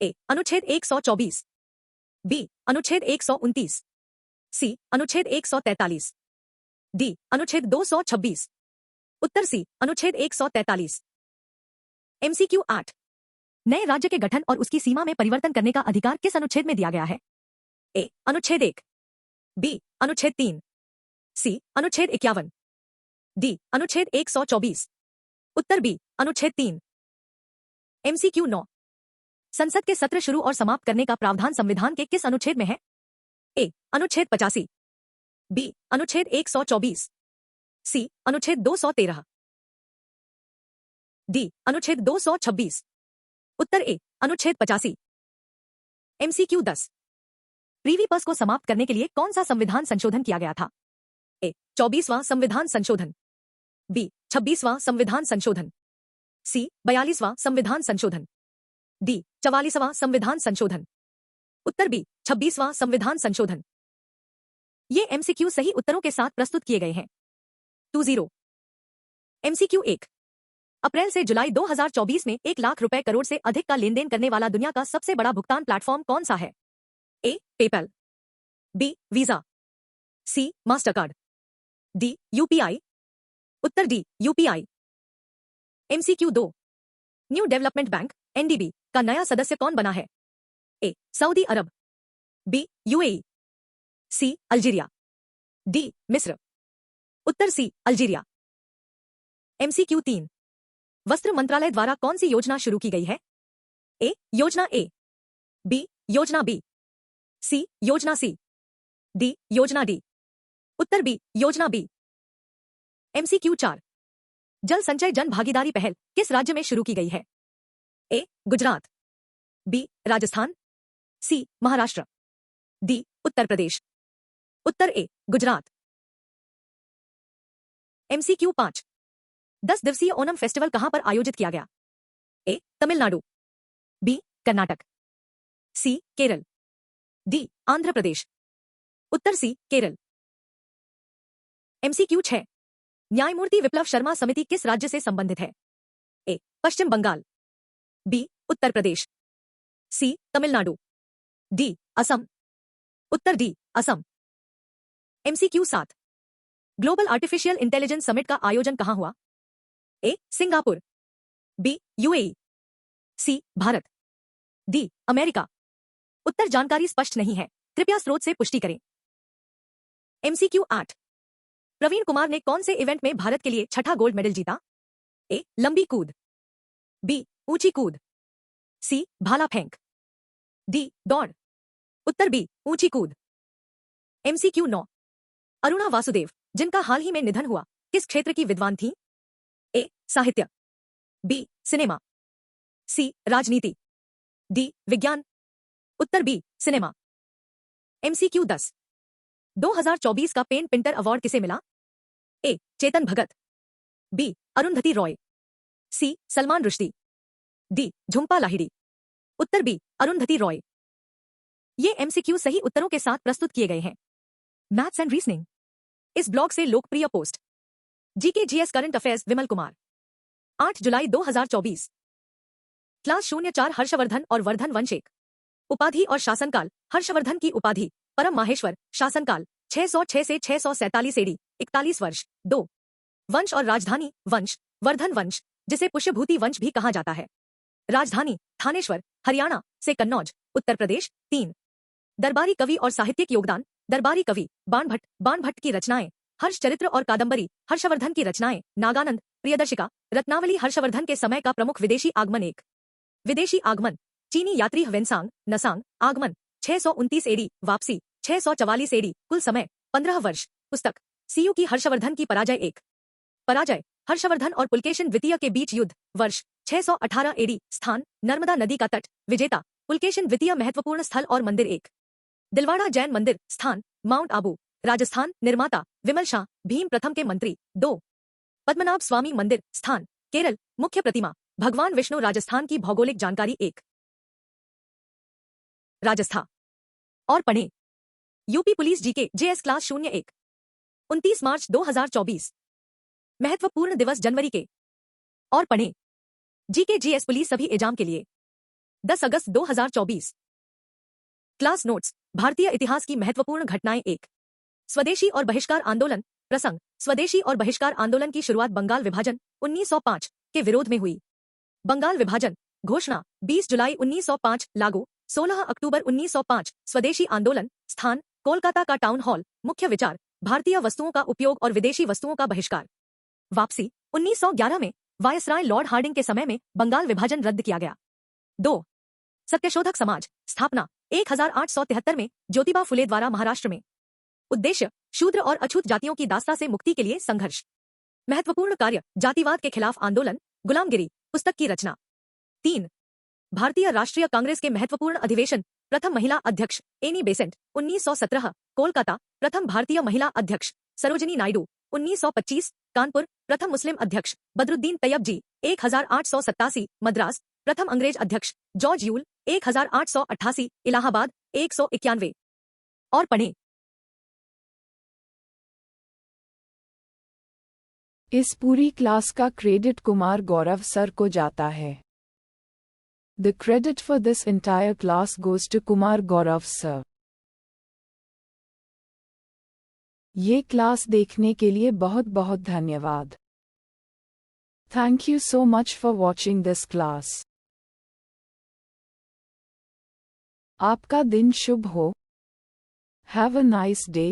ए अनुच्छेद 124, बी अनुच्छेद 129, सी अनुच्छेद 143, डी अनुच्छेद 226। उत्तर सी अनुच्छेद 143। MCQ 8। नए राज्य के गठन और उसकी सीमा में परिवर्तन करने का अधिकार किस अनुच्छेद में दिया गया है? ए अनुच्छेद 1, बी अनुच्छेद 3, सी अनुच्छेद 51, डी अनुच्छेद 124। उत्तर बी अनुच्छेद 3। MCQ 9। संसद के सत्र शुरू और समाप्त करने का प्रावधान संविधान के किस अनुच्छेद में है? ए अनुच्छेद 85, बी अनुच्छेद 124, सी अनुच्छेद 213, डी अनुच्छेद 226। उत्तर ए अनुच्छेद 85। MCQ 10। प्रीवी पर्स को समाप्त करने के लिए कौन सा संविधान संशोधन किया गया था? ए 24वां संविधान संशोधन, बी 26वां संविधान संशोधन, सी 42वां संविधान संशोधन, डी 44वां संविधान संशोधन। उत्तर बी 26वां संविधान संशोधन। ये MCQ सही उत्तरों के साथ प्रस्तुत किए गए हैं। 20। MCQ 1। अप्रैल से जुलाई 2024 में 1 लाख रुपए करोड़ से अधिक का लेन देन करने वाला दुनिया का सबसे बड़ा भुगतान प्लेटफॉर्म कौन सा है? A PayPal, B Visa, C Mastercard, D UPI। उत्तर D UPI। MCQ 2। New development bank NDB का नया सदस्य कौन बना है? ए सऊदी अरब, B UAE, C Algeria, D मिस्र। उत्तर सी अल्जीरिया। MCQ 3। वस्त्र मंत्रालय द्वारा कौन सी योजना शुरू की गई है? ए योजना ए, बी योजना बी, सी योजना सी, डी योजना डी। उत्तर बी योजना बी। MCQ 4। जल संचय जन भागीदारी पहल किस राज्य में शुरू की गई है? ए गुजरात, बी राजस्थान, सी महाराष्ट्र, डी उत्तर प्रदेश। उत्तर ए गुजरात। MCQ 5। 10 दिवसीय ओणम फेस्टिवल कहां पर आयोजित किया गया? ए Tamil Nadu, B Karnataka, C Kerala, D Andhra Pradesh. उत्तर सी केरल। MCQ 6। न्यायमूर्ति विप्लव शर्मा समिति किस राज्य से संबंधित है? A Paschim Bengal, B Uttar Pradesh, C Tamil Nadu, D Assam. उत्तर D Assam. MCQ 7। Global artificial intelligence summit का आयोजन कहां हुआ? A Singapore, B UAE, C Bharat, D America. उत्तर जानकारी स्पष्ट नहीं है, कृपया स्रोत से पुष्टि करें। MCQ 8। प्रवीण कुमार ने कौन से इवेंट में भारत के लिए छठा गोल्ड मेडल जीता? ए लंबी कूद, बी ऊंची कूद, सी भाला फेंक, डी दौड़। उत्तर बी ऊंची कूद। MCQ 9। अरुणा वासुदेव जिनका हाल ही में निधन हुआ किस क्षेत्र की विद्वान थी? ए साहित्य, बी सिनेमा, सी राजनीति, डी विज्ञान। उत्तर बी सिनेमा। MCQ 10। 2024 का पेन पिंटर अवार्ड किसे मिला? ए चेतन भगत, बी अरुंधति रॉय, सी सलमान रुश्दी, डी झुम्पा लाहिड़ी। उत्तर बी अरुंधति रॉय। ये MCQ सही उत्तरों के साथ प्रस्तुत किए गए हैं। Maths and reasoning. इस ब्लॉग से लोकप्रिय पोस्ट। GK GS current affairs Vimal Kumar. 8 जुलाई 2024। क्लास 04 हर्षवर्धन और वर्धन वंश। एक उपाधि और शासनकाल। हर्षवर्धन की उपाधि परम माहेश्वर। शासनकाल 606 से 647 AD 41 वर्ष। 2 वंश और राजधानी वंश वर्धन वंश जिसे पुष्यभूति वंश भी कहा जाता है। राजधानी थानेश्वर हरियाणा से कन्नौज उत्तर प्रदेश। 3 दरबारी कवि और साहित्यिक योगदान। दरबारी कवि बाणभट्ट की रचनाएं। हर्ष चरित्र और कादंबरी। हर्षवर्धन की रचनाएं। नागानंद प्रियदर्शिका रत्नावली। हर्षवर्धन के समय का प्रमुख विदेशी आगमन। एक विदेशी आगमन चीनी यात्री ह्वेनसांग नसांग। आगमन 629 AD। वापसी 644 AD। कुल समय 15 वर्ष। पुस्तक सीयू की हर्षवर्धन की पराजय। एक पराजय हर्षवर्धन और पुलकेशिन द्वितीय के बीच युद्ध। वर्ष 618 एडी स्थान नर्मदा नदी का तट विजेता पुलकेशिन द्वितीय महत्वपूर्ण स्थल और मंदिर 1 दिलवाड़ा जैन मंदिर स्थान माउंट आबू राजस्थान निर्माता विमल शाह भीम प्रथम के मंत्री 2 पद्मनाभ स्वामी मंदिर स्थान केरल मुख्य प्रतिमा भगवान विष्णु राजस्थान की भौगोलिक जानकारी 1 राजस्थान और पढ़ें UP police GK JS class 01 29 मार्च 2024 महत्वपूर्ण दिवस जनवरी के और पढ़ें जीके जीएस पुलिस सभी एग्जाम के लिए 10 अगस्त 2024 क्लास नोट्स भारतीय इतिहास की महत्वपूर्ण घटनाएं 1 स्वदेशी और बहिष्कार आंदोलन प्रसंग स्वदेशी और बहिष्कार आंदोलन की शुरुआत बंगाल विभाजन 1905 के विरोध में हुई। बंगाल विभाजन घोषणा 20 जुलाई 1905 लागू 16 अक्टूबर 1905 स्वदेशी आंदोलन स्थान कोलकाता का टाउन हॉल मुख्य विचार भारतीय वस्तुओं का उपयोग और विदेशी वस्तुओं का बहिष्कार वापसी 1911 में वायसराय लॉर्ड हार्डिंग के समय में बंगाल विभाजन रद्द किया गया। 2 सत्यशोधक समाज स्थापना 1873 में ज्योतिबा फुले द्वारा महाराष्ट्र में उद्देश्य शूद्र और अछूत जातियों की दास्ता से मुक्ति के लिए संघर्ष महत्वपूर्ण कार्य जातिवाद के खिलाफ आंदोलन गुलामगिरी पुस्तक की रचना 3 भारतीय राष्ट्रीय कांग्रेस के महत्वपूर्ण अधिवेशन प्रथम महिला अध्यक्ष एनी बेसेंट 1917 कोलकाता प्रथम भारतीय महिला अध्यक्ष सरोजिनी नायडू 1925 कानपुर प्रथम मुस्लिम अध्यक्ष बदरुद्दीन तैयब जी 1887 मद्रास प्रथम अंग्रेज अध्यक्ष जॉर्ज यूल 1888 इलाहाबाद 191 और पढ़ें इस पूरी क्लास का क्रेडिट कुमार गौरव सर को जाता है। The credit for this entire class goes to Kumar Gaurav sir. ये क्लास देखने के लिए बहुत बहुत धन्यवाद। Thank you so much for watching this class. आपका दिन शुभ हो। Have a nice day.